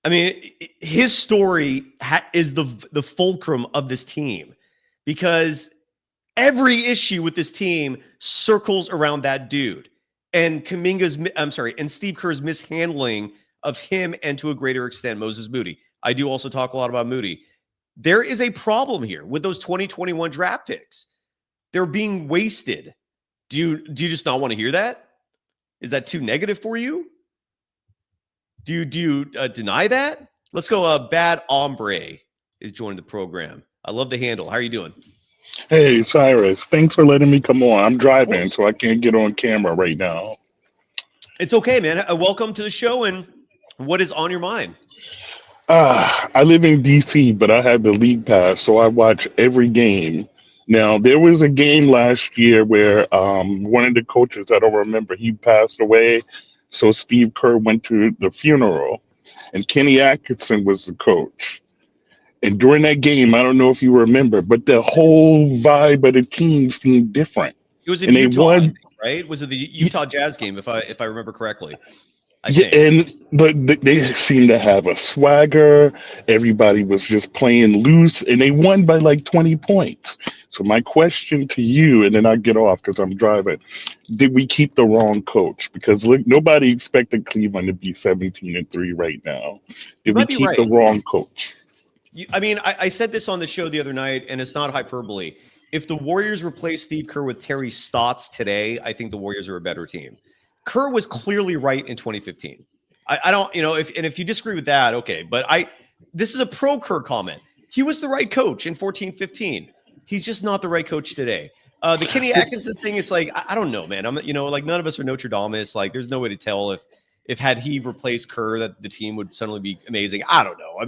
I mean, his story is the fulcrum of this team because every issue with this team circles around that dude and and Steve Kerr's mishandling of him and to a greater extent, Moses Moody. I do also talk a lot about Moody. There is a problem here with those 2021 draft picks. They're being wasted. Do you just not want to hear that? Is that too negative for you? Do you deny that? Let's go. Bad Hombre is joining the program. I love the handle. How are you doing? Hey, Cyrus. Thanks for letting me come on. I'm driving, so I can't get on camera right now. It's okay, man. Welcome to the show. And what is on your mind? I live in D.C., but I have the league pass, so I watch every game. Now, there was a game last year where one of the coaches, I don't remember, he passed away. So Steve Kerr went to the funeral, and Kenny Atkinson was the coach. And during that game, I don't know if you remember, but the whole vibe of the team seemed different. It was in and Utah, they won, I think, right? Was it the Utah Jazz game, if I remember correctly? Yeah, and they seemed to have a swagger. Everybody was just playing loose, and they won by like 20 points. So my question to you, and then I get off because I'm driving: did we keep the wrong coach? Because look, nobody expected Cleveland to be 17-3 right now. Did we keep the wrong coach? I said this on the show the other night, and it's not hyperbole. If the Warriors replace Steve Kerr with Terry Stotts today, I think the Warriors are a better team. Kerr was clearly right in 2015. I don't, if you disagree with that, okay. But this is a pro Kerr comment. He was the right coach in 14-15. He's just not the right coach today. The Kenny Atkinson thing, it's like, I don't know, man. None of us are Notre Dame's. Like, there's no way to tell if had he replaced Kerr that the team would suddenly be amazing. I don't know.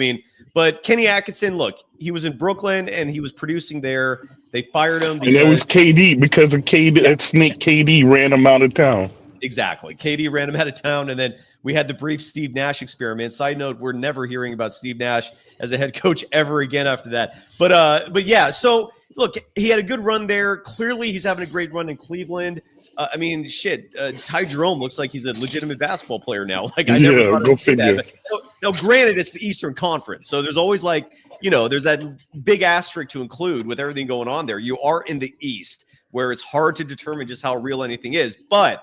But Kenny Atkinson, look, he was in Brooklyn and he was producing there. They fired him. And that was KD because of KD. That snake KD ran him out of town. Exactly. KD ran him out of town, and then we had the brief Steve Nash experiment. Side note, we're never hearing about Steve Nash as a head coach ever again after that. But yeah, so look, he had a good run there. Clearly, he's having a great run in Cleveland. Ty Jerome looks like he's a legitimate basketball player now. Like, I never thought I'd say that. But, now, granted, it's the Eastern Conference, so there's always there's that big asterisk to include with everything going on there. You are in the East, where it's hard to determine just how real anything is, but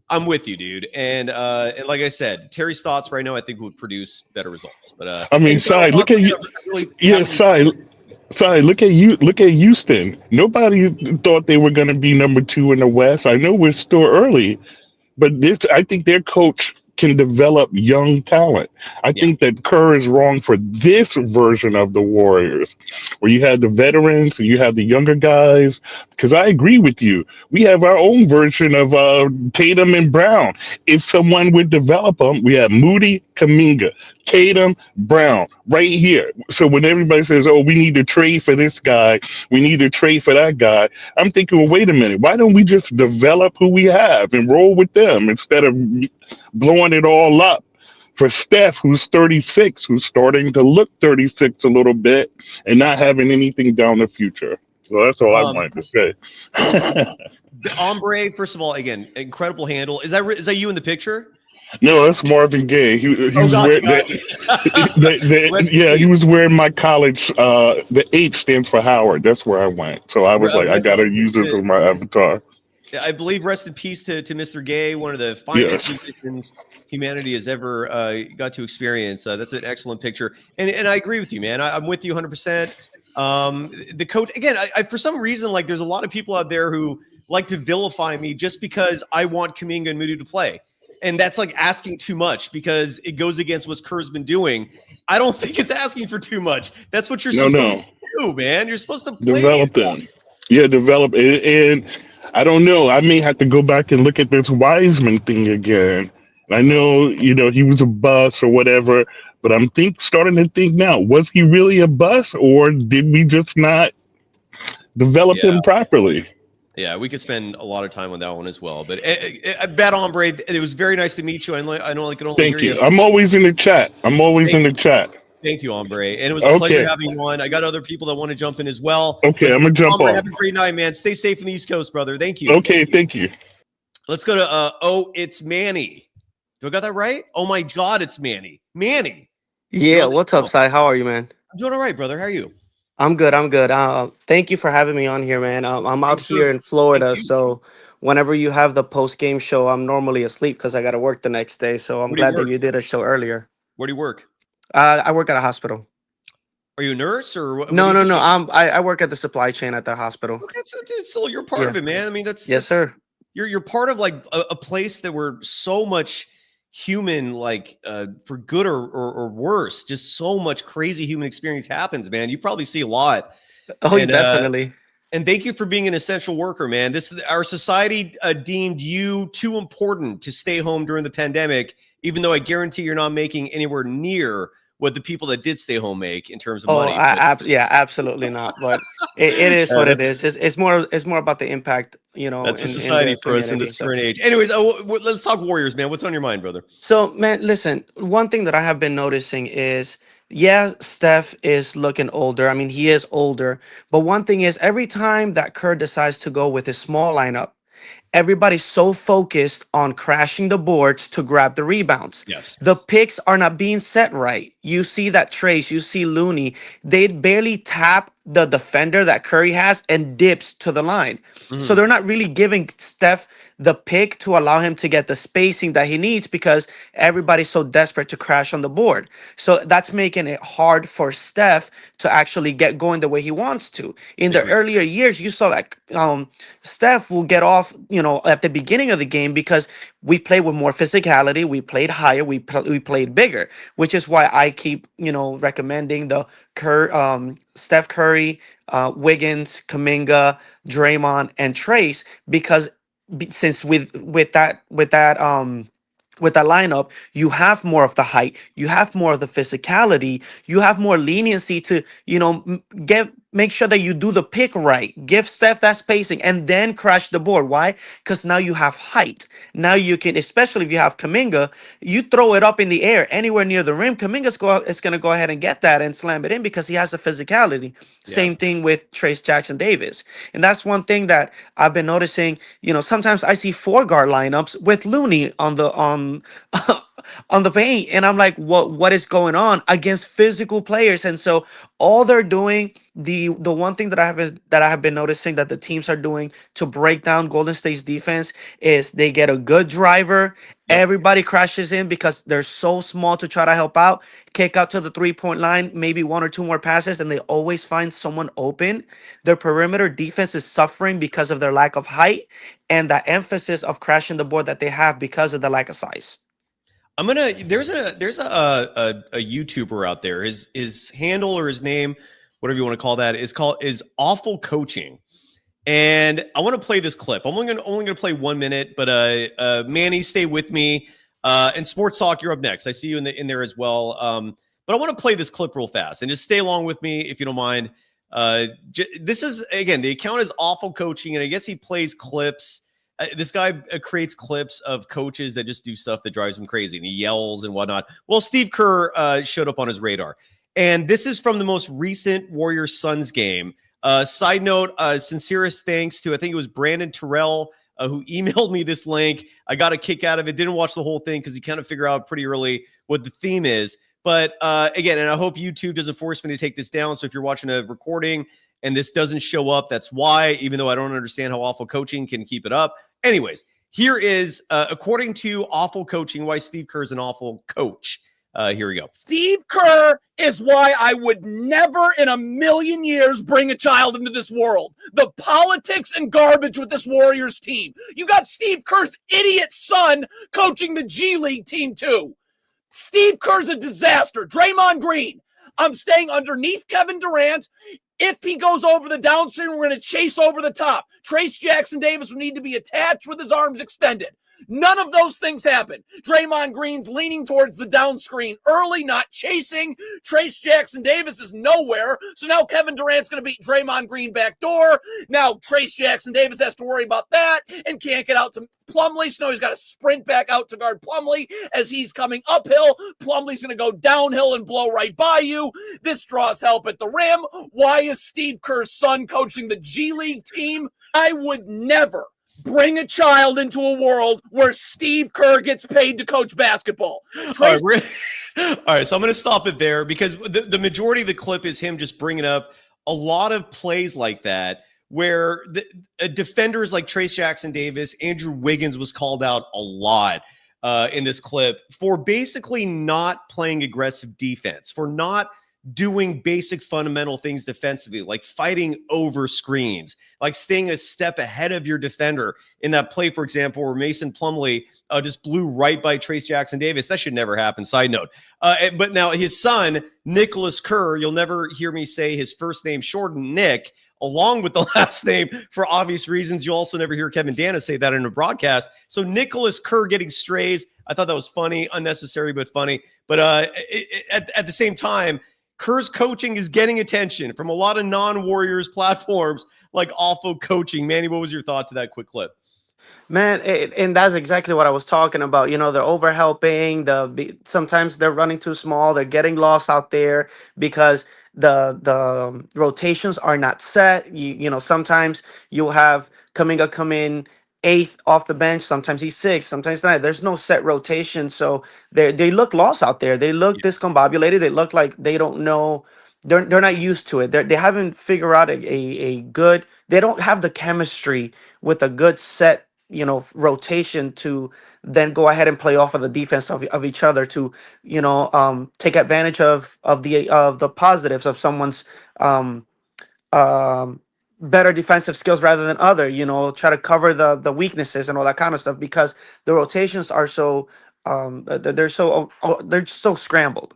I'm with you, dude. And like I said, Terry Stotts right now, I think would produce better results. But Cy, look at you. Cy, look at you. Look at Houston. Nobody thought they were going to be number 2 in the West. I know we're still early, but I think their coach can develop young talent. I think that Kerr is wrong for this version of the Warriors, where you have the veterans and you have the younger guys. Because I agree with you. We have our own version of Tatum and Brown. If someone would develop them, we have Moody, Kuminga, Tatum, Brown, right here. So when everybody says, oh, we need to trade for this guy, we need to trade for that guy, I'm thinking, well, wait a minute. Why don't we just develop who we have and roll with them instead of blowing it all up for Steph, who's 36, who's starting to look 36 a little bit and not having anything down the future. So that's all I wanted to say. The Hombre, first of all, again, incredible handle. Is that you in the picture? No, that's Marvin Gaye. He was he was wearing my college. The H stands for Howard. That's where I went. So I was I got to use this as my avatar. I believe rest in peace to Mr. Gay, one of the finest musicians humanity has ever got to experience. That's an excellent picture. And I agree with you, man. I'm with you 100%. The coach, again, I for some reason, there's a lot of people out there who like to vilify me just because I want Kuminga and Moody to play. And that's asking too much because it goes against what Kerr's been doing. I don't think it's asking for too much. That's what you're supposed to do, man. You're supposed to play develop them. Yeah, develop it. And I don't know. I may have to go back and look at this Wiseman thing again. I know, he was a bust or whatever, but I'm starting to think now, was he really a bust or did we just not develop Yeah. him properly? Yeah, we could spend a lot of time on that one as well. But Bad Hombre, it was very nice to meet you. I know I could only Thank hear you. I'm always in the chat. Thank you, Hombre. And it was a pleasure Okay. having you on. I got other people that want to jump in as well. Okay, But I'm going to jump Hombre, off. have a great night, man. Stay safe in the East Coast, brother. Thank you. Okay, thank you. Let's go to, it's Manny. Do I got that right? Oh, my God, it's Manny. Manny. Yeah, what's up, Sai? How are you, man? I'm doing all right, brother. How are you? I'm good. I'm good. Thank you for having me on here, man. I'm out Thanks for- here in Florida, thank you. so whenever you have the post game show, I'm normally asleep because I got to work the next day. So I'm Where do you glad that work? you did a show earlier. Where do you work? I work at a hospital. Are you a nurse or what? No, what do you no, do? no. I work at the supply chain at the hospital. Okay, so dude, still you're part of Yeah. it, man. I mean, that's Yes, sir. You're part of like a place that were so much human, like for good or worse, just so much crazy human experience happens, man. You probably see a lot. Oh, And, definitely. And thank you for being an essential worker, man. This is our society deemed you too important to stay home during the pandemic, even though I guarantee you're not making anywhere near what the people that did stay home make in terms of Oh, money. yeah, absolutely not. But it is what it is. It's more about the impact, That's a in society the for us in community, this so. current age. Anyways, let's talk Warriors, man. What's on your mind, brother? So, man, listen, one thing that I have been noticing is, yeah, Steph is looking older. I mean, he is older. But one thing is, every time that Kerr decides to go with his small lineup, everybody's so focused on crashing the boards to grab the rebounds. Yes. The picks are not being set right. You see that Trace, you see Looney, they barely tap the defender that Curry has and dips to the line. So they're not really giving Steph the pick to allow him to get the spacing that he needs because everybody's so desperate to crash on the board. So that's making it hard for Steph to actually get going the way he wants to. In the earlier years, you saw that Steph will get off, at the beginning of the game because we played with more physicality, we played higher, we played bigger, which is why I keep, recommending the Steph Curry, Wiggins, Kuminga, Draymond, and Trace, because since with that lineup, you have more of the height, you have more of the physicality, you have more leniency to, make sure that you do the pick right, give Steph that spacing, and then crash the board. Why? Because now you have height. Now you can, especially if you have Kuminga, you throw it up in the air anywhere near the rim. Kuminga's is going to go ahead and get that and slam it in because he has the physicality. Yeah. Same thing with Trace Jackson Davis. And that's one thing that I've been noticing. Sometimes I see 4-guard lineups with Looney on the paint, and I'm like, what is going on against physical players? And so all they're doing, the one thing that I have been noticing that the teams are doing to break down Golden State's defense is they get a good driver. Yep. Everybody crashes in because they're so small to try to help out. Kick out to the 3-point line, maybe 1 or 2 more passes, and they always find someone open. Their perimeter defense is suffering because of their lack of height and the emphasis of crashing the board that they have because of the lack of size. There's a YouTuber out there. His handle or his name, whatever you want to call that, is Awful Coaching. And I want to play this clip. I'm only gonna play 1 minute, but Manny, stay with me. And Sports Talk, you're up next. I see you in there as well. But I want to play this clip real fast and just stay along with me if you don't mind. This is, again, the account is Awful Coaching, and I guess he plays clips. This guy creates clips of coaches that just do stuff that drives him crazy, and he yells and whatnot. Well, Steve Kerr showed up on his radar, and this is from the most recent Warriors Suns game. Side note, sincerest thanks to, I think it was Brandon Terrell, who emailed me this link. I got a kick out of it. Didn't watch the whole thing because you kind of figure out pretty early what the theme is. But again, and I hope YouTube doesn't force me to take this down. So if you're watching a recording and this doesn't show up, that's why, even though I don't understand how Awful Coaching can keep it up. Anyways, here is, according to Awful Coaching, why Steve Kerr is an awful coach. Here we go. Steve Kerr is why I would never in a million years bring a child into this world. The politics and garbage with this Warriors team. You got Steve Kerr's idiot son coaching the G League team too. Steve Kerr's a disaster. Draymond Green. I'm staying underneath Kevin Durant. If he goes over the downscreen, we're going to chase over the top. Trace Jackson Davis will need to be attached with his arms extended. None of those things happen. Draymond Green's leaning towards the down screen early, not chasing. Trace Jackson Davis is nowhere. So now Kevin Durant's going to beat Draymond Green back door. Now Trace Jackson Davis has to worry about that and can't get out to Plumlee. So now he's got to sprint back out to guard Plumlee as he's coming uphill. Plumlee's going to go downhill and blow right by you. This draws help at the rim. Why is Steve Kerr's son coaching the G League team? I would never bring a child into a world where Steve Kerr gets paid to coach basketball. All right, so I'm going to stop it there because the majority of the clip is him just bringing up a lot of plays like that where defenders like Trace Jackson Davis, Andrew Wiggins was called out a lot in this clip for basically not playing aggressive defense, for not doing basic fundamental things defensively, like fighting over screens, like staying a step ahead of your defender. In that play, for example, where Mason Plumlee just blew right by Trace Jackson Davis. That should never happen, side note. But now his son, Nicholas Kerr, you'll never hear me say his first name shortened Nick, along with the last name for obvious reasons. You'll also never hear Kevin Dana say that in a broadcast. So Nicholas Kerr getting strays, I thought that was funny, unnecessary, but funny. But at the same time, Kerr's coaching is getting attention from a lot of non-Warriors platforms like awful coaching. Manny, what was your thought to that quick clip? Man, and that's exactly what I was talking about. You know, they're overhelping. Sometimes they're running too small. They're getting lost out there because the rotations are not set. You know, sometimes you'll have Kuminga come in eighth off the bench. Sometimes he's sixth. Sometimes not. There's no set rotation, so they look lost out there. They look discombobulated. They look like they don't know. They're not used to it. They haven't figured out a good. They don't have the chemistry with a good set, you know, rotation to then go ahead and play off of the defense of each other to, you know, take advantage of the positives of someone's better defensive skills rather than other, you know, try to cover the weaknesses and all that kind of stuff because the rotations are so they're so scrambled.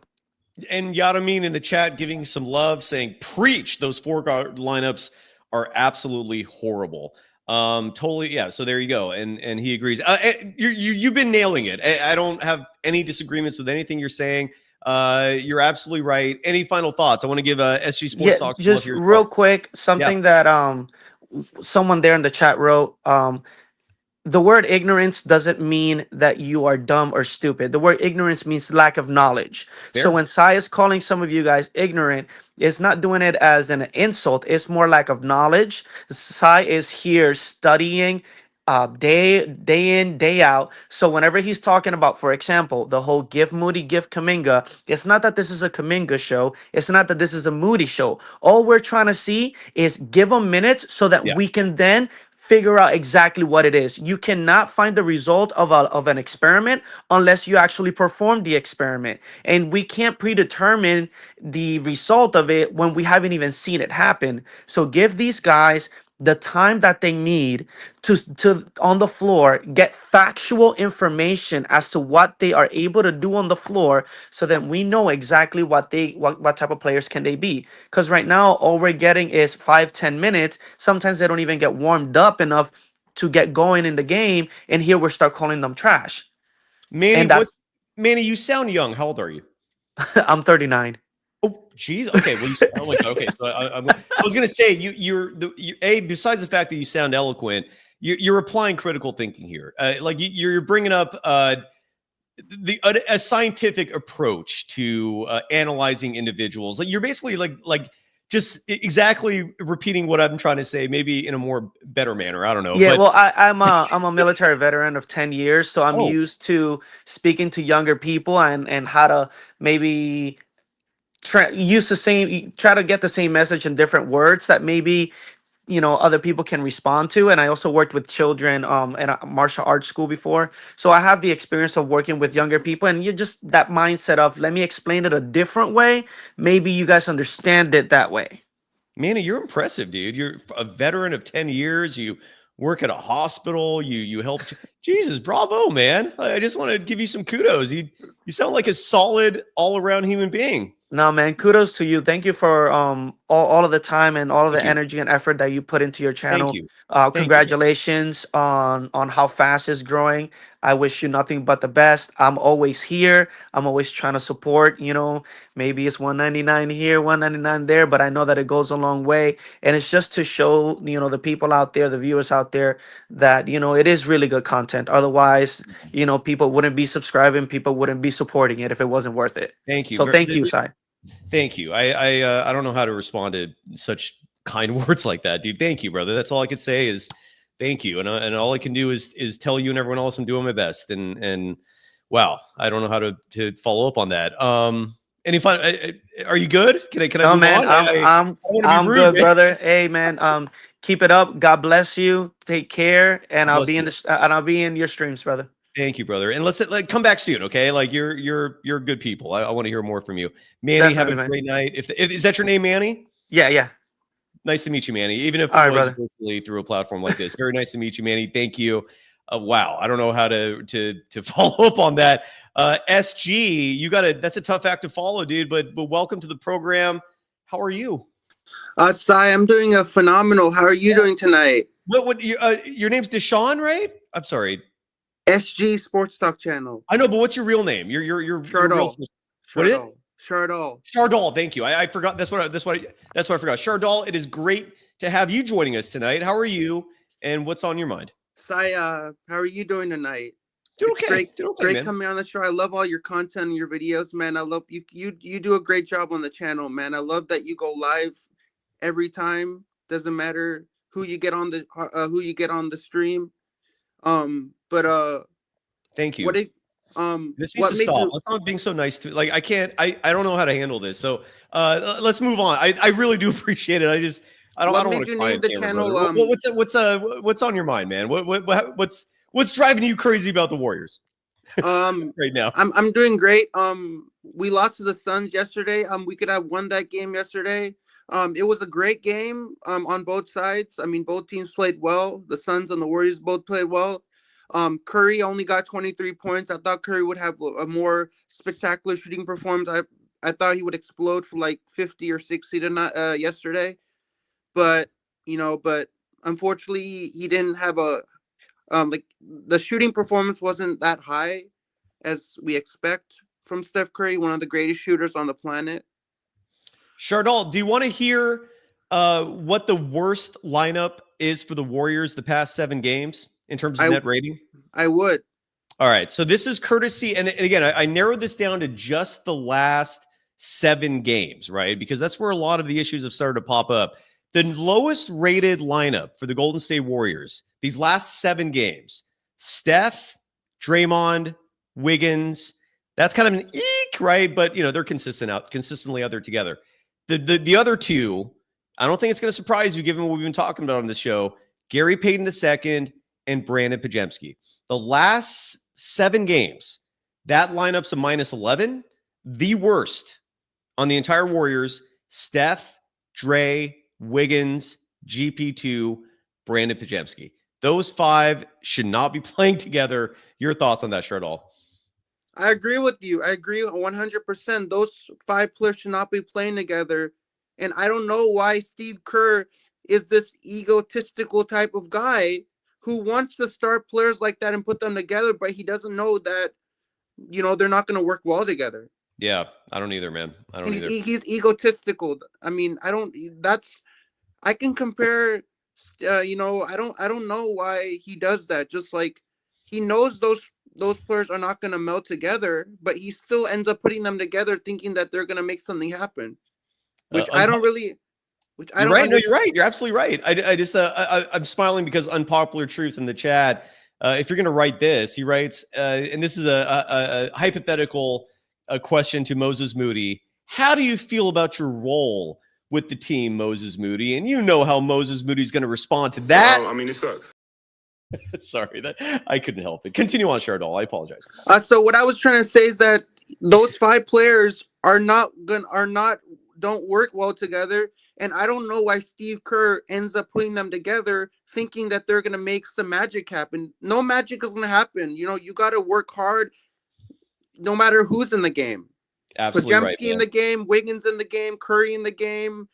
And Yadamin in the chat giving some love, saying preach, those four guard lineups are absolutely horrible. Totally, yeah. So there you go, and he agrees. You've been nailing it. I don't have any disagreements with anything you're saying. You're absolutely right. Any final thoughts? I want to give SG Sports Talk just real quick, something that someone there in the chat wrote. The word ignorance doesn't mean that you are dumb or stupid. The word ignorance means lack of knowledge. Fair. So when Sai is calling some of you guys ignorant, it's not doing it as an insult. It's more lack of knowledge. Sai is here studying day in, day out. So whenever he's talking about, for example, the whole give Moody, give Kuminga, it's not that this is a Kuminga show. It's not that this is a Moody show. All we're trying to see is give them minutes so that we can then figure out exactly what it is. You cannot find the result of an experiment unless you actually perform the experiment. And we can't predetermine the result of it when we haven't even seen it happen. So give these guys the time that they need to on the floor get factual information as to what they are able to do on the floor so that we know exactly what type of players can they be. Because right now all we're getting is 5-10 minutes. Sometimes they don't even get warmed up enough to get going in the game, and here we start calling them trash. Manny, Manny, you sound young. How old are you? I'm 39. Oh, geez. Okay. Well, you sound like, okay. So I was going to say besides the fact that you sound eloquent, you're applying critical thinking here. Like you're bringing up a scientific approach to analyzing individuals. Like you're basically like just exactly repeating what I'm trying to say, maybe in a more better manner. I don't know. Yeah. Well, I'm a military veteran of 10 years, so I'm used to speaking to younger people and how to maybe try to get the same message in different words that maybe, you know, other people can respond to. And I also worked with children at a martial arts school before, so I have the experience of working with younger people, and you just that mindset of let me explain it a different way, maybe you guys understand it that way. Manny, you're impressive, dude. You're a veteran of 10 years. You work at a hospital. You helped. Jesus, bravo, man. I just want to give you some kudos. You sound like a solid all-around human being. No, man, kudos to you. Thank you for all of the time and all of Thank the you. energy and effort that you put into your Thank channel. you. Thank you. Congratulations on how fast it's growing. I wish you nothing but the best. I'm always here. I'm always trying to support. Maybe it's 199 here, 199 there, but I know that it goes a long way. And it's just to show the people out there, the viewers out there, that it is really good content. Otherwise, people wouldn't be subscribing, people wouldn't be supporting it if it wasn't worth it. Thank you. So thank you, Sai. Thank you. I don't know how to respond to such kind words like that, dude. Thank you, brother. That's all I could say is thank you. And all I can do is tell you and everyone else I'm doing my best. And wow, I don't know how to follow up on that. Any fun? Are you good? Can I No, move man, on? I'm rude, good, man. brother. Hey, man, keep it up. God bless you. Take care, and I'll Bless be in you. I'll be in your streams, brother. Thank you, brother. And let's come back soon, okay? Like you're good people. I want to hear more from you, Manny. Have Definitely, a man. great night. If is that your name, Manny? Yeah. Nice to meet you, Manny. Even if All it right, was brother. virtually through a platform like this. Very nice to meet you, Manny. Thank you. Wow, I don't know how to follow up on that. SG, that's a tough act to follow, dude. But welcome to the program. How are you? Sai, I'm doing a phenomenal. How are you doing tonight? What your name's Deshaun, right? I'm sorry. SG Sports Talk Channel. I know, but what's your real name? Your real Shardal. What is it? Shardal. Shardal, thank you. I forgot. That's what I forgot. Shardal, it is great to have you joining us tonight. How are you? And what's on your mind? Sai, how are you doing tonight? Doing okay. Great man. coming on the show. I love all your content and your videos, man. I love you. You do a great job on the channel, man. I love that you go live every time. Doesn't matter who you get on the stream. Thank you. This needs What to made stop. you? Let's not being so nice to like. I can't. I don't know how to handle this. So let's move on. I really do appreciate it. I don't want to cry on camera, brother. What's on your mind, man? What's driving you crazy about the Warriors? Right now. I'm doing great. We lost to the Suns yesterday. We could have won that game yesterday. It was a great game on both sides. I mean, both teams played well. The Suns and the Warriors both played well. Curry only got 23 points. I thought Curry would have a more spectacular shooting performance. I thought he would explode for like 50 or 60 yesterday. But unfortunately he didn't have like the shooting performance wasn't that high as we expect from Steph Curry, one of the greatest shooters on the planet. Shardal, do you want to hear what the worst lineup is for the Warriors the past 7 games in terms of net rating? I would. All right. So this is courtesy. And again, I narrowed this down to just the last 7 games, right? Because that's where a lot of the issues have started to pop up. The lowest rated lineup for the Golden State Warriors, these last 7 games, Steph, Draymond, Wiggins. That's kind of an eek, right? But, they're consistently out there together. The other 2, I don't think it's going to surprise you given what we've been talking about on this show, Gary Payton II and Brandon Pajemski. The last 7 games, that lineup's a -11. The worst on the entire Warriors, Steph, Dre, Wiggins, GP2, Brandon Pajemski. Those 5 should not be playing together. Your thoughts on that, Shardal? I agree with you. I agree 100%. Those 5 players should not be playing together. And I don't know why Steve Kerr is this egotistical type of guy who wants to start players like that and put them together, but he doesn't know that, they're not going to work well together. Yeah, I don't either, man. I don't either. He's egotistical. I mean, I can compare, I don't know why he does that. Just like he knows those players are not going to meld together, but he still ends up putting them together thinking that they're going to make something happen, which I don't really, which I don't Right. No, you're right. You're absolutely right. I just, I'm smiling because unpopular truth in the chat. If you're going to write this, he writes, and this is a hypothetical question to Moses Moody. How do you feel about your role with the team, Moses Moody? And you know how Moses Moody's going to respond to that. I mean, it sucks. Sorry, that I couldn't help it. Continue on, Shardal. I apologize. So what I was trying to say is that those 5 players don't work well together, and I don't know why Steve Kerr ends up putting them together, thinking that they're gonna make some magic happen. No magic is gonna happen. You got to work hard, no matter who's in the game. Absolutely right, Pajemski man. in the game, Wiggins in the game, Curry in the game,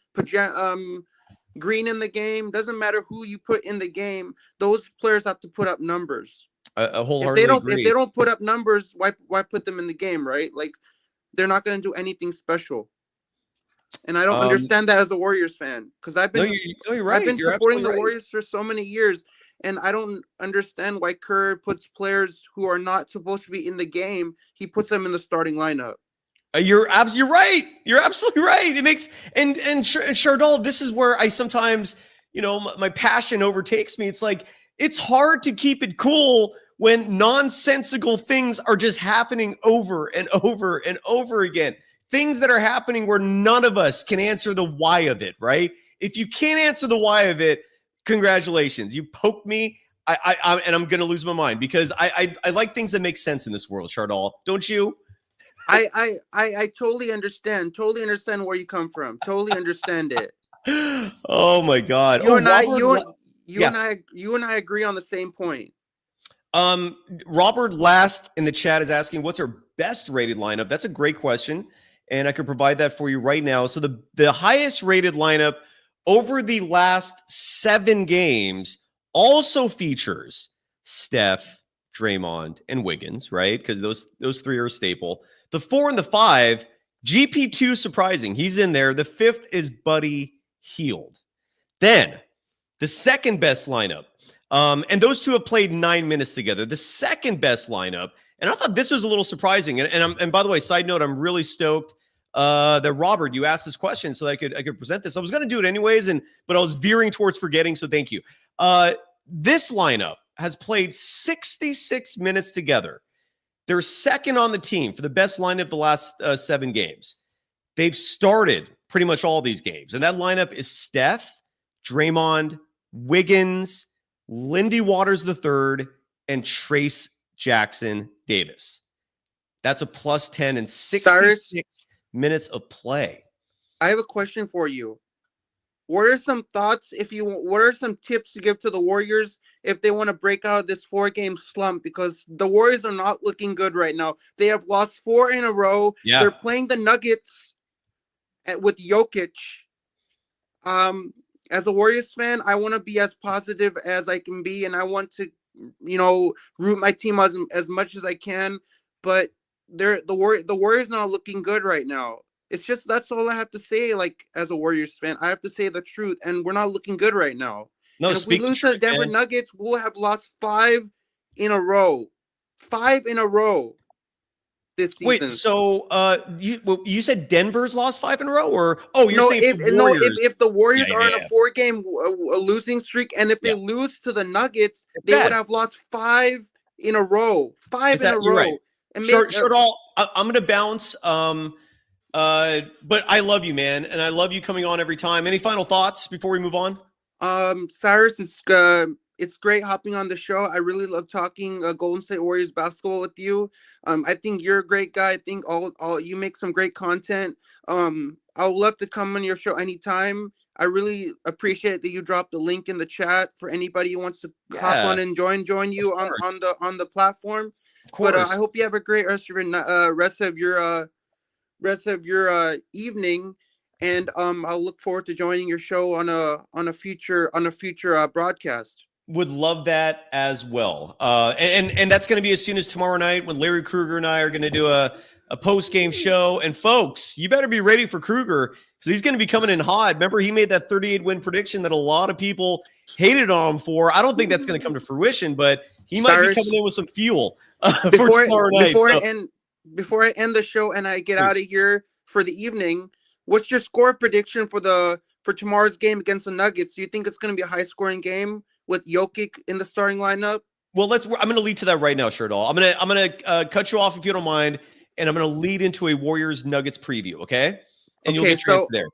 Green in the game. Doesn't matter who you put in the game; those players have to put up numbers. I If wholeheartedly they agree. don't put up numbers, why put them in the game, right? Like they're not going to do anything special. And I don't understand that as a Warriors fan, because I've been you're right. I've been You're supporting absolutely the right. Warriors for so many years, and I don't understand why Kerr puts players who are not supposed to be in the game. He puts them in the starting lineup. You're right. You're absolutely right. It makes and Chardol, this is where I sometimes, my passion overtakes me. It's like it's hard to keep it cool when nonsensical things are just happening over and over and over again. Things that are happening where none of us can answer the why of it, right? If you can't answer the why of it, congratulations. You poked me. And I'm gonna lose my mind because I like things that make sense in this world, Chardol. Don't you? I totally understand. Totally understand where you come from. Totally understand it. Oh my God. You and Yeah. you and I agree on the same point. Robert Last in the chat is asking, what's our best rated lineup? That's a great question, and I could provide that for you right now. So the highest rated lineup over the last 7 games also features Steph, Draymond, and Wiggins, right? Because those 3 are a staple. The 4 and the 5, GP2 surprising. He's in there. The 5th is Buddy Hield. Then the second best lineup, and those 2 have played 9 minutes together. The second best lineup, and I thought this was a little surprising. And by the way, side note, I'm really stoked that Robert, you asked this question so that I could present this. I was going to do it anyways, but I was veering towards forgetting. So thank you. This lineup has played 66 minutes together. They're second on the team for the best lineup the last 7 games. They've started pretty much all these games, and that lineup is Steph, Draymond, Wiggins, Lindy Waters III, and Trace Jackson Davis. That's a plus 10 and 66 minutes of play. I have a question for you. What are some thoughts what are some tips to give to the Warriors if they want to break out of this 4-game slump? Because the Warriors are not looking good right now. They have lost 4 in a row. Yeah. They're playing the Nuggets with Jokic. As a Warriors fan, I want to be as positive as I can be, and I want to, root my team as much as I can. But the Warriors not looking good right now. It's just that's all I have to say. Like as a Warriors fan, I have to say the truth, and we're not looking good right now. No, and if we lose to the Denver Nuggets, we'll have lost 5 in a row. 5 in a row this season. Wait, so you said Denver's lost 5 in a row, or you're saying if the Warriors are on a 4-game losing streak, and if they lose to the Nuggets, they would have lost 5 in a row. 5 in a row. Right. And I'm going to bounce. But I love you, man, and I love you coming on every time. Any final thoughts before we move on? Cyrus, it's great hopping on the show. I really love talking Golden State Warriors basketball with you. I think you're a great guy. I think all you make some great content. I would love to come on your show anytime. I really appreciate that you dropped the link in the chat for anybody who wants to hop on and join you on the platform. But I hope you have a great rest of your evening, and I'll look forward to joining your show on a future broadcast. Would love that as well. And that's going to be as soon as tomorrow night when Larry Kruger and I are going to do a post-game show. And folks, you better be ready for Kruger because he's going to be coming in hot. Remember, he made that 38-win prediction that a lot of people hated on him for. I don't think that's going to come to fruition, but he might be coming in with some fuel for tomorrow night. Before I end the show and I get out of here for the evening, what's your score prediction for tomorrow's game against the Nuggets? Do you think it's going to be a high-scoring game with Jokic in the starting lineup? Well, I'm going to lead to that right now, Sherdal. I'm going to cut you off if you don't mind, and I'm going to lead into a Warriors Nuggets preview, okay? And you'll get your answer there.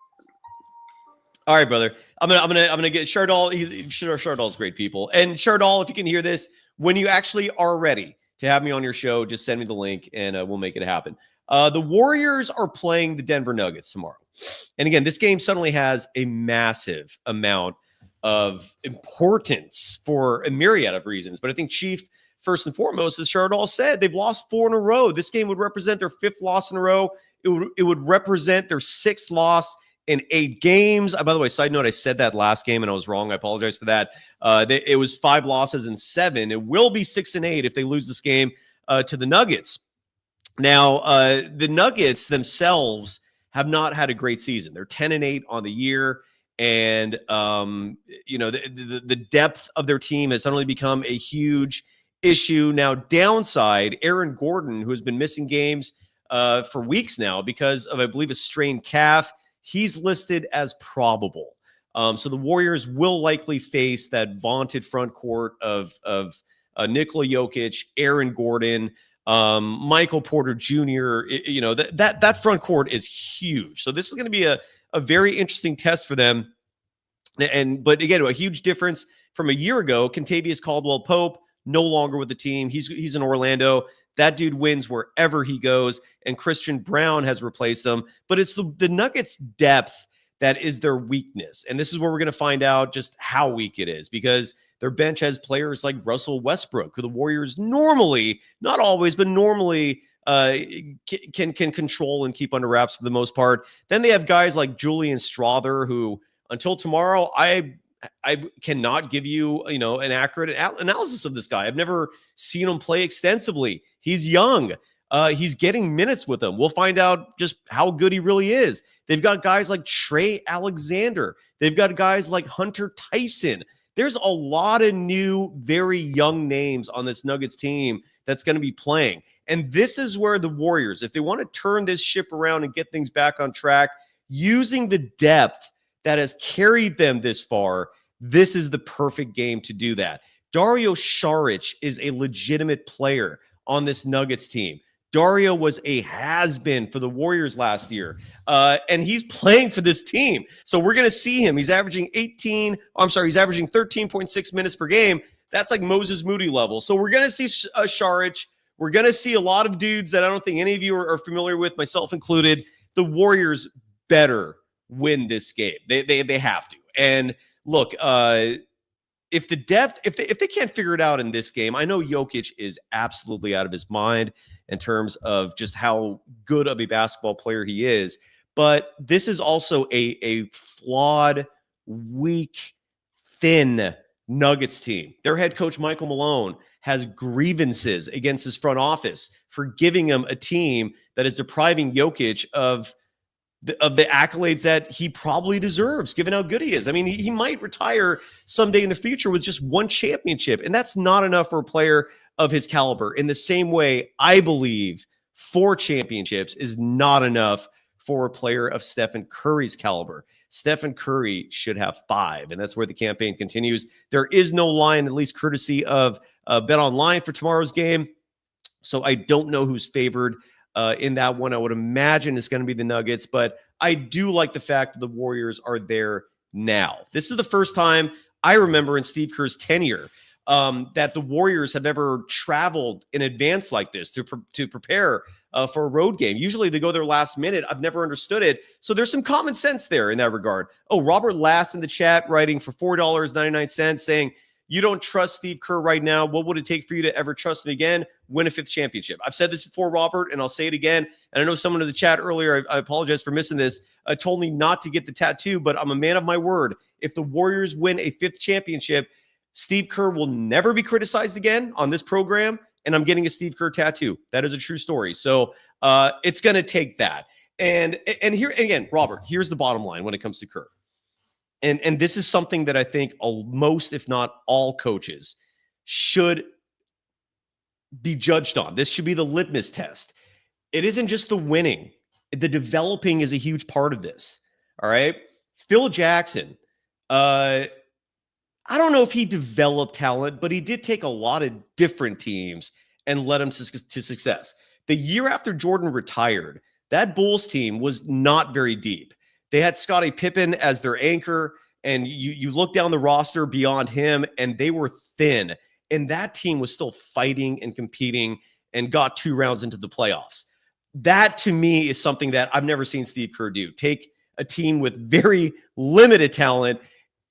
All right, brother. I'm gonna get Sherdal. Sherdal's great people. And Sherdal, if you can hear this, when you actually are ready to have me on your show, just send me the link and we'll make it happen. The Warriors are playing the Denver Nuggets tomorrow. And again, this game suddenly has a massive amount of importance for a myriad of reasons. But I think chief first and foremost, as Chardall said, they've lost 4 in a row. This game would represent their 5th loss in a row. It would represent their 6th loss in 8 games. By the way, side note, I said that last game and I was wrong. I apologize for that. It was 5 losses in 7. It will be 6 and 8 if they lose this game to the Nuggets. Now, the Nuggets themselves have not had a great season. They're 10 and 8 on the year. And, the depth of their team has suddenly become a huge issue. Now, downside, Aaron Gordon, who has been missing games for weeks now because of, I believe, a strained calf, he's listed as probable. So the Warriors will likely face that vaunted front court of Nikola Jokic, Aaron Gordon, Michael Porter Jr. That front court is huge. So this is going to be a very interesting test for them. But again, a huge difference from a year ago. Kentavious Caldwell-Pope no longer with the team. He's in Orlando. That dude wins wherever he goes, and Christian Brown has replaced them. But it's the Nuggets' depth that is their weakness, and this is where we're going to find out just how weak it is, because their bench has players like Russell Westbrook, who the Warriors normally, not always, but normally can control and keep under wraps for the most part. Then they have guys like Julian Strawther, who until tomorrow, I cannot give you, an accurate analysis of this guy. I've never seen him play extensively. He's young. He's getting minutes with them. We'll find out just how good he really is. They've got guys like Trey Alexander. They've got guys like Hunter Tyson. There's a lot of new, very young names on this Nuggets team that's going to be playing. And this is where the Warriors, if they want to turn this ship around and get things back on track, using the depth that has carried them this far, this is the perfect game to do that. Dario Saric is a legitimate player on this Nuggets team. Dario was a has-been for the Warriors last year, and he's playing for this team. So we're going to see him. He's averaging 13.6 minutes per game. That's like Moses Moody level. So we're going to see Saric. We're going to see a lot of dudes that I don't think any of you are familiar with, myself included. The Warriors better win this game. They have to. And look, if they can't figure it out in this game, I know Jokic is absolutely out of his mind in terms of just how good of a basketball player he is. But this is also a flawed, weak, thin Nuggets team. Their head coach, Michael Malone, has grievances against his front office for giving him a team that is depriving Jokic of the accolades that he probably deserves, given how good he is. I mean, he might retire someday in the future with just 1 championship, and that's not enough for a player of his caliber. In the same way, I believe 4 championships is not enough for a player of Stephen Curry's caliber. Stephen Curry should have 5, and that's where the campaign continues. There is no line, at least courtesy of Bet Online for tomorrow's game, so I don't know who's favored in that one. I would imagine it's going to be the Nuggets, but I do like the fact that the Warriors are there now. This is the first time I remember in Steve Kerr's tenure that the Warriors have ever traveled in advance like this to prepare for a road game. Usually they go there last minute. I've never understood it. So there's some common sense there in that regard. Oh, Robert Lass in the chat writing for $4.99 saying, you don't trust Steve Kerr right now. What would it take for you to ever trust him again? Win a 5th championship. I've said this before, Robert, and I'll say it again. And I know someone in the chat earlier, I apologize for missing this, told me not to get the tattoo, but I'm a man of my word. If the Warriors win a 5th championship, Steve Kerr will never be criticized again on this program, and I'm getting a Steve Kerr tattoo. That is a true story. So it's going to take that. And here, again, Robert, here's the bottom line when it comes to Kerr. And this is something that I think most, if not all, coaches should be judged on. This should be the litmus test. It isn't just the winning. The developing is a huge part of this. All right. Phil Jackson, I don't know if he developed talent, but he did take a lot of different teams and led them to success. The year after Jordan retired, that Bulls team was not very deep. They had Scottie Pippen as their anchor, and you look down the roster beyond him, and they were thin. And that team was still fighting and competing and got 2 rounds into the playoffs. That, to me, is something that I've never seen Steve Kerr do. Take a team with very limited talent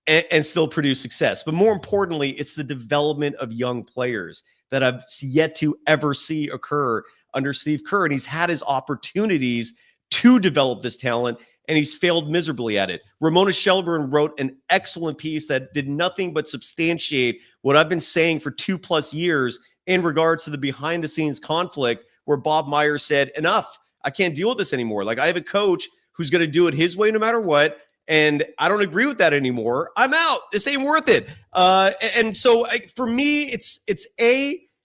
and still produce success. But more importantly, it's the development of young players that I've yet to ever see occur under Steve Kerr. And he's had his opportunities to develop this talent, and he's failed miserably at it. Ramona Shelburne wrote an excellent piece that did nothing but substantiate what I've been saying for 2+ years in regards to the behind-the-scenes conflict, where Bob Myers said, enough, I can't deal with this anymore. Like, I have a coach who's going to do it his way no matter what, and I don't agree with that anymore. I'm out. This ain't worth it. And so for me, it's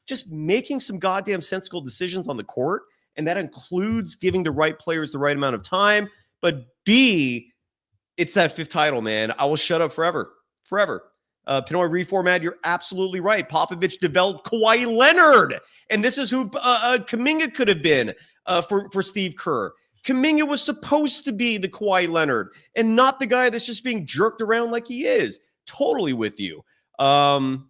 just making some goddamn sensible decisions on the court, and that includes giving the right players the right amount of time. But B, it's that 5th title, man. I will shut up forever. Pinoy reformat, you're absolutely right. Popovich developed Kawhi Leonard, and this is who Kuminga could have been for Steve Kerr. Kuminga was supposed to be the Kawhi Leonard and not the guy that's just being jerked around like he is. Totally with you. Anyways,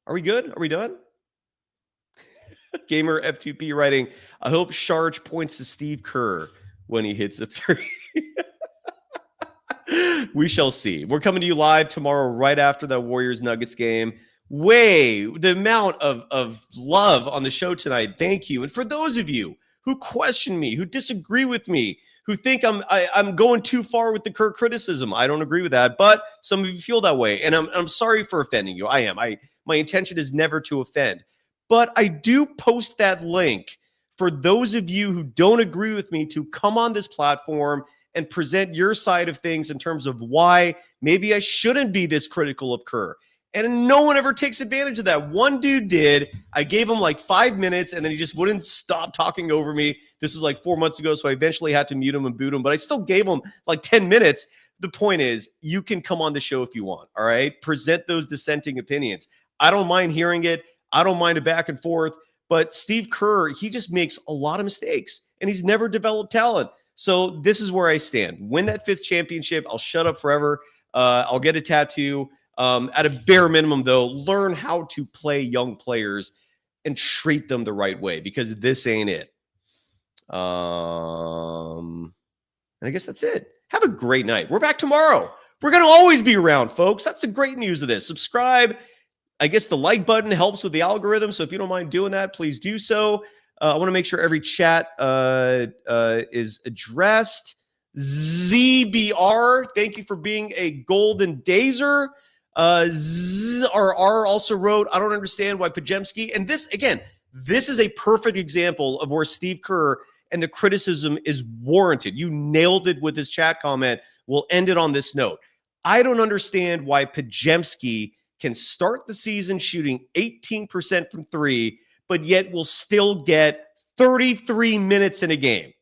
are we good? Are we done? Gamer F2P writing, I hope Sharge points to Steve Kerr when he hits a 3. We shall see. We're coming to you live tomorrow right after that Warriors-Nuggets game. The amount of love on the show tonight. Thank you. And for those of you who question me, who disagree with me, who think I'm going too far with the Kerr criticism, I don't agree with that. But some of you feel that way, and I'm sorry for offending you. I am. My intention is never to offend. But I do post that link for those of you who don't agree with me to come on this platform and present your side of things in terms of why maybe I shouldn't be this critical of Kerr. And no one ever takes advantage of that. One dude did. I gave him like 5 minutes, and then he just wouldn't stop talking over me. This was like 4 months ago, so I eventually had to mute him and boot him, but I still gave him like 10 minutes. The point is, you can come on the show if you want, all right? Present those dissenting opinions. I don't mind hearing it. I don't mind a back and forth. But Steve Kerr, he just makes a lot of mistakes, and he's never developed talent. So this is where I stand. Win that 5th championship. I'll shut up forever. I'll get a tattoo. At a bare minimum, though, learn how to play young players and treat them the right way, because this ain't it. And I guess that's it. Have a great night. We're back tomorrow. We're going to always be around, folks. That's the great news of this. Subscribe. I guess the like button helps with the algorithm, so if you don't mind doing that, please do so. I want to make sure every chat is addressed. ZBR, thank you for being a golden dazer. ZRR also wrote, I don't understand why Pajemski. And this, again, this is a perfect example of where Steve Kerr and the criticism is warranted. You nailed it with this chat comment. We'll end it on this note. I don't understand why Pajemski can start the season shooting 18% from 3, but yet will still get 33 minutes in a game.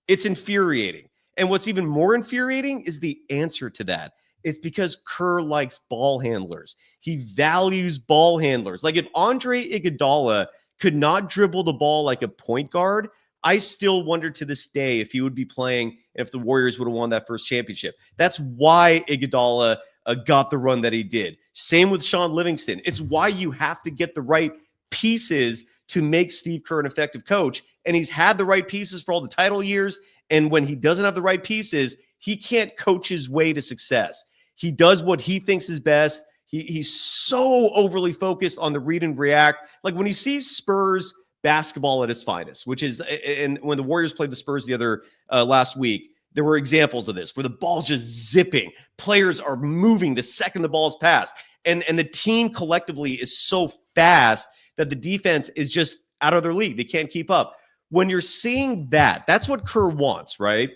It's infuriating. And what's even more infuriating is the answer to that. It's because Kerr likes ball handlers. He values ball handlers. Like, if Andre Iguodala could not dribble the ball like a point guard, I still wonder to this day if he would be playing and if the Warriors would have won that first championship. That's why Iguodala got the run that he did. Same with Sean Livingston. It's why you have to get the right pieces to make Steve Kerr an effective coach. And he's had the right pieces for all the title years. And when he doesn't have the right pieces, he can't coach his way to success. He does what he thinks is best. He's so overly focused on the read and react. Like, when you see Spurs basketball at its finest, which is, and when the Warriors played the Spurs the other last week, there were examples of this where the ball's just zipping. Players are moving the second the ball's passed. And the team collectively is so fast that the defense is just out of their league. They can't keep up. When you're seeing that, that's what Kerr wants, right?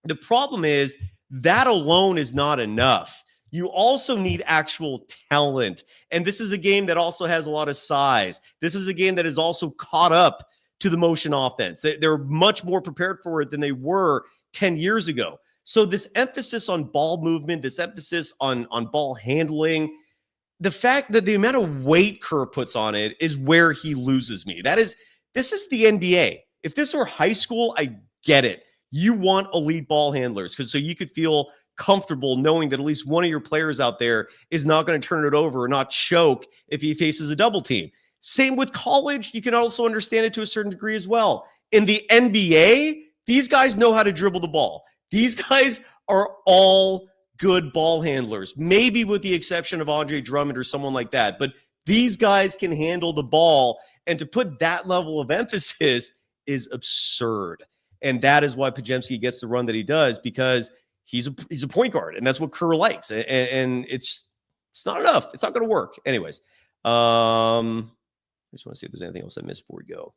The problem is that alone is not enough. You also need actual talent. And this is a game that also has a lot of size. This is a game that is also caught up to the motion offense. They're much more prepared for it than they were 10 years ago. So this emphasis on ball movement, this emphasis on ball handling, the fact that the amount of weight Kerr puts on it is where he loses me. This is the NBA. If this were high school, I get it. You want elite ball handlers so you could feel comfortable knowing that at least one of your players out there is not going to turn it over or not choke if he faces a double team. Same with college. You can also understand it to a certain degree as well. In the NBA, these guys know how to dribble the ball. These guys are all good ball handlers, maybe with the exception of Andre Drummond or someone like that. But these guys can handle the ball, and to put that level of emphasis is absurd. And that is why Podziemski gets the run that he does, because he's a point guard, and that's what Kerr likes. And it's not enough. It's not going to work. Anyways, I just want to see if there's anything else I missed before we go.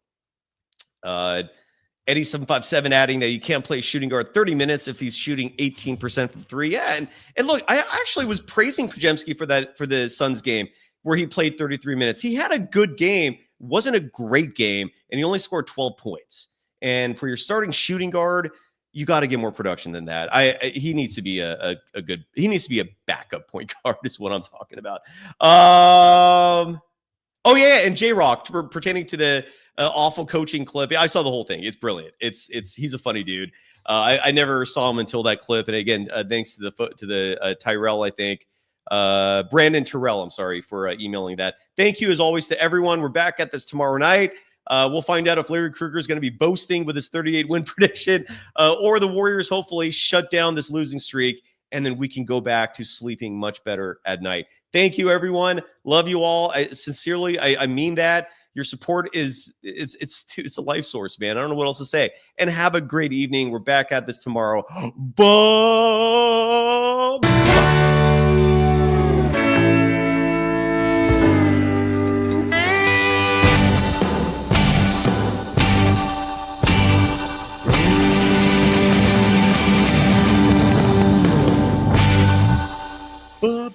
Eddie757 adding that you can't play shooting guard 30 minutes if he's shooting 18% from three. Yeah, and look, I actually was praising Podziemski for the Suns game where he played 33 minutes. He had a good game, wasn't a great game, and he only scored 12 points. And for your starting shooting guard, you got to get more production than that. He needs to be he needs to be a backup point guard is what I'm talking about. Oh yeah, and J-Rock pertaining to the awful coaching clip. I saw the whole thing. It's brilliant. He's a funny dude. I never saw him until that clip. And again, thanks to the Tyrell, I think. Brandon Terrell, I'm sorry for emailing that. Thank you as always to everyone. We're back at this tomorrow night. We'll find out if Larry Krueger is going to be boasting with his 38 win prediction, or the Warriors hopefully shut down this losing streak, and then we can go back to sleeping much better at night. Thank you, everyone. Love you all. Sincerely, I mean that. Your support it's a life source, man. I don't know what else to say. And have a great evening. We're back at this tomorrow. Boom. Bub.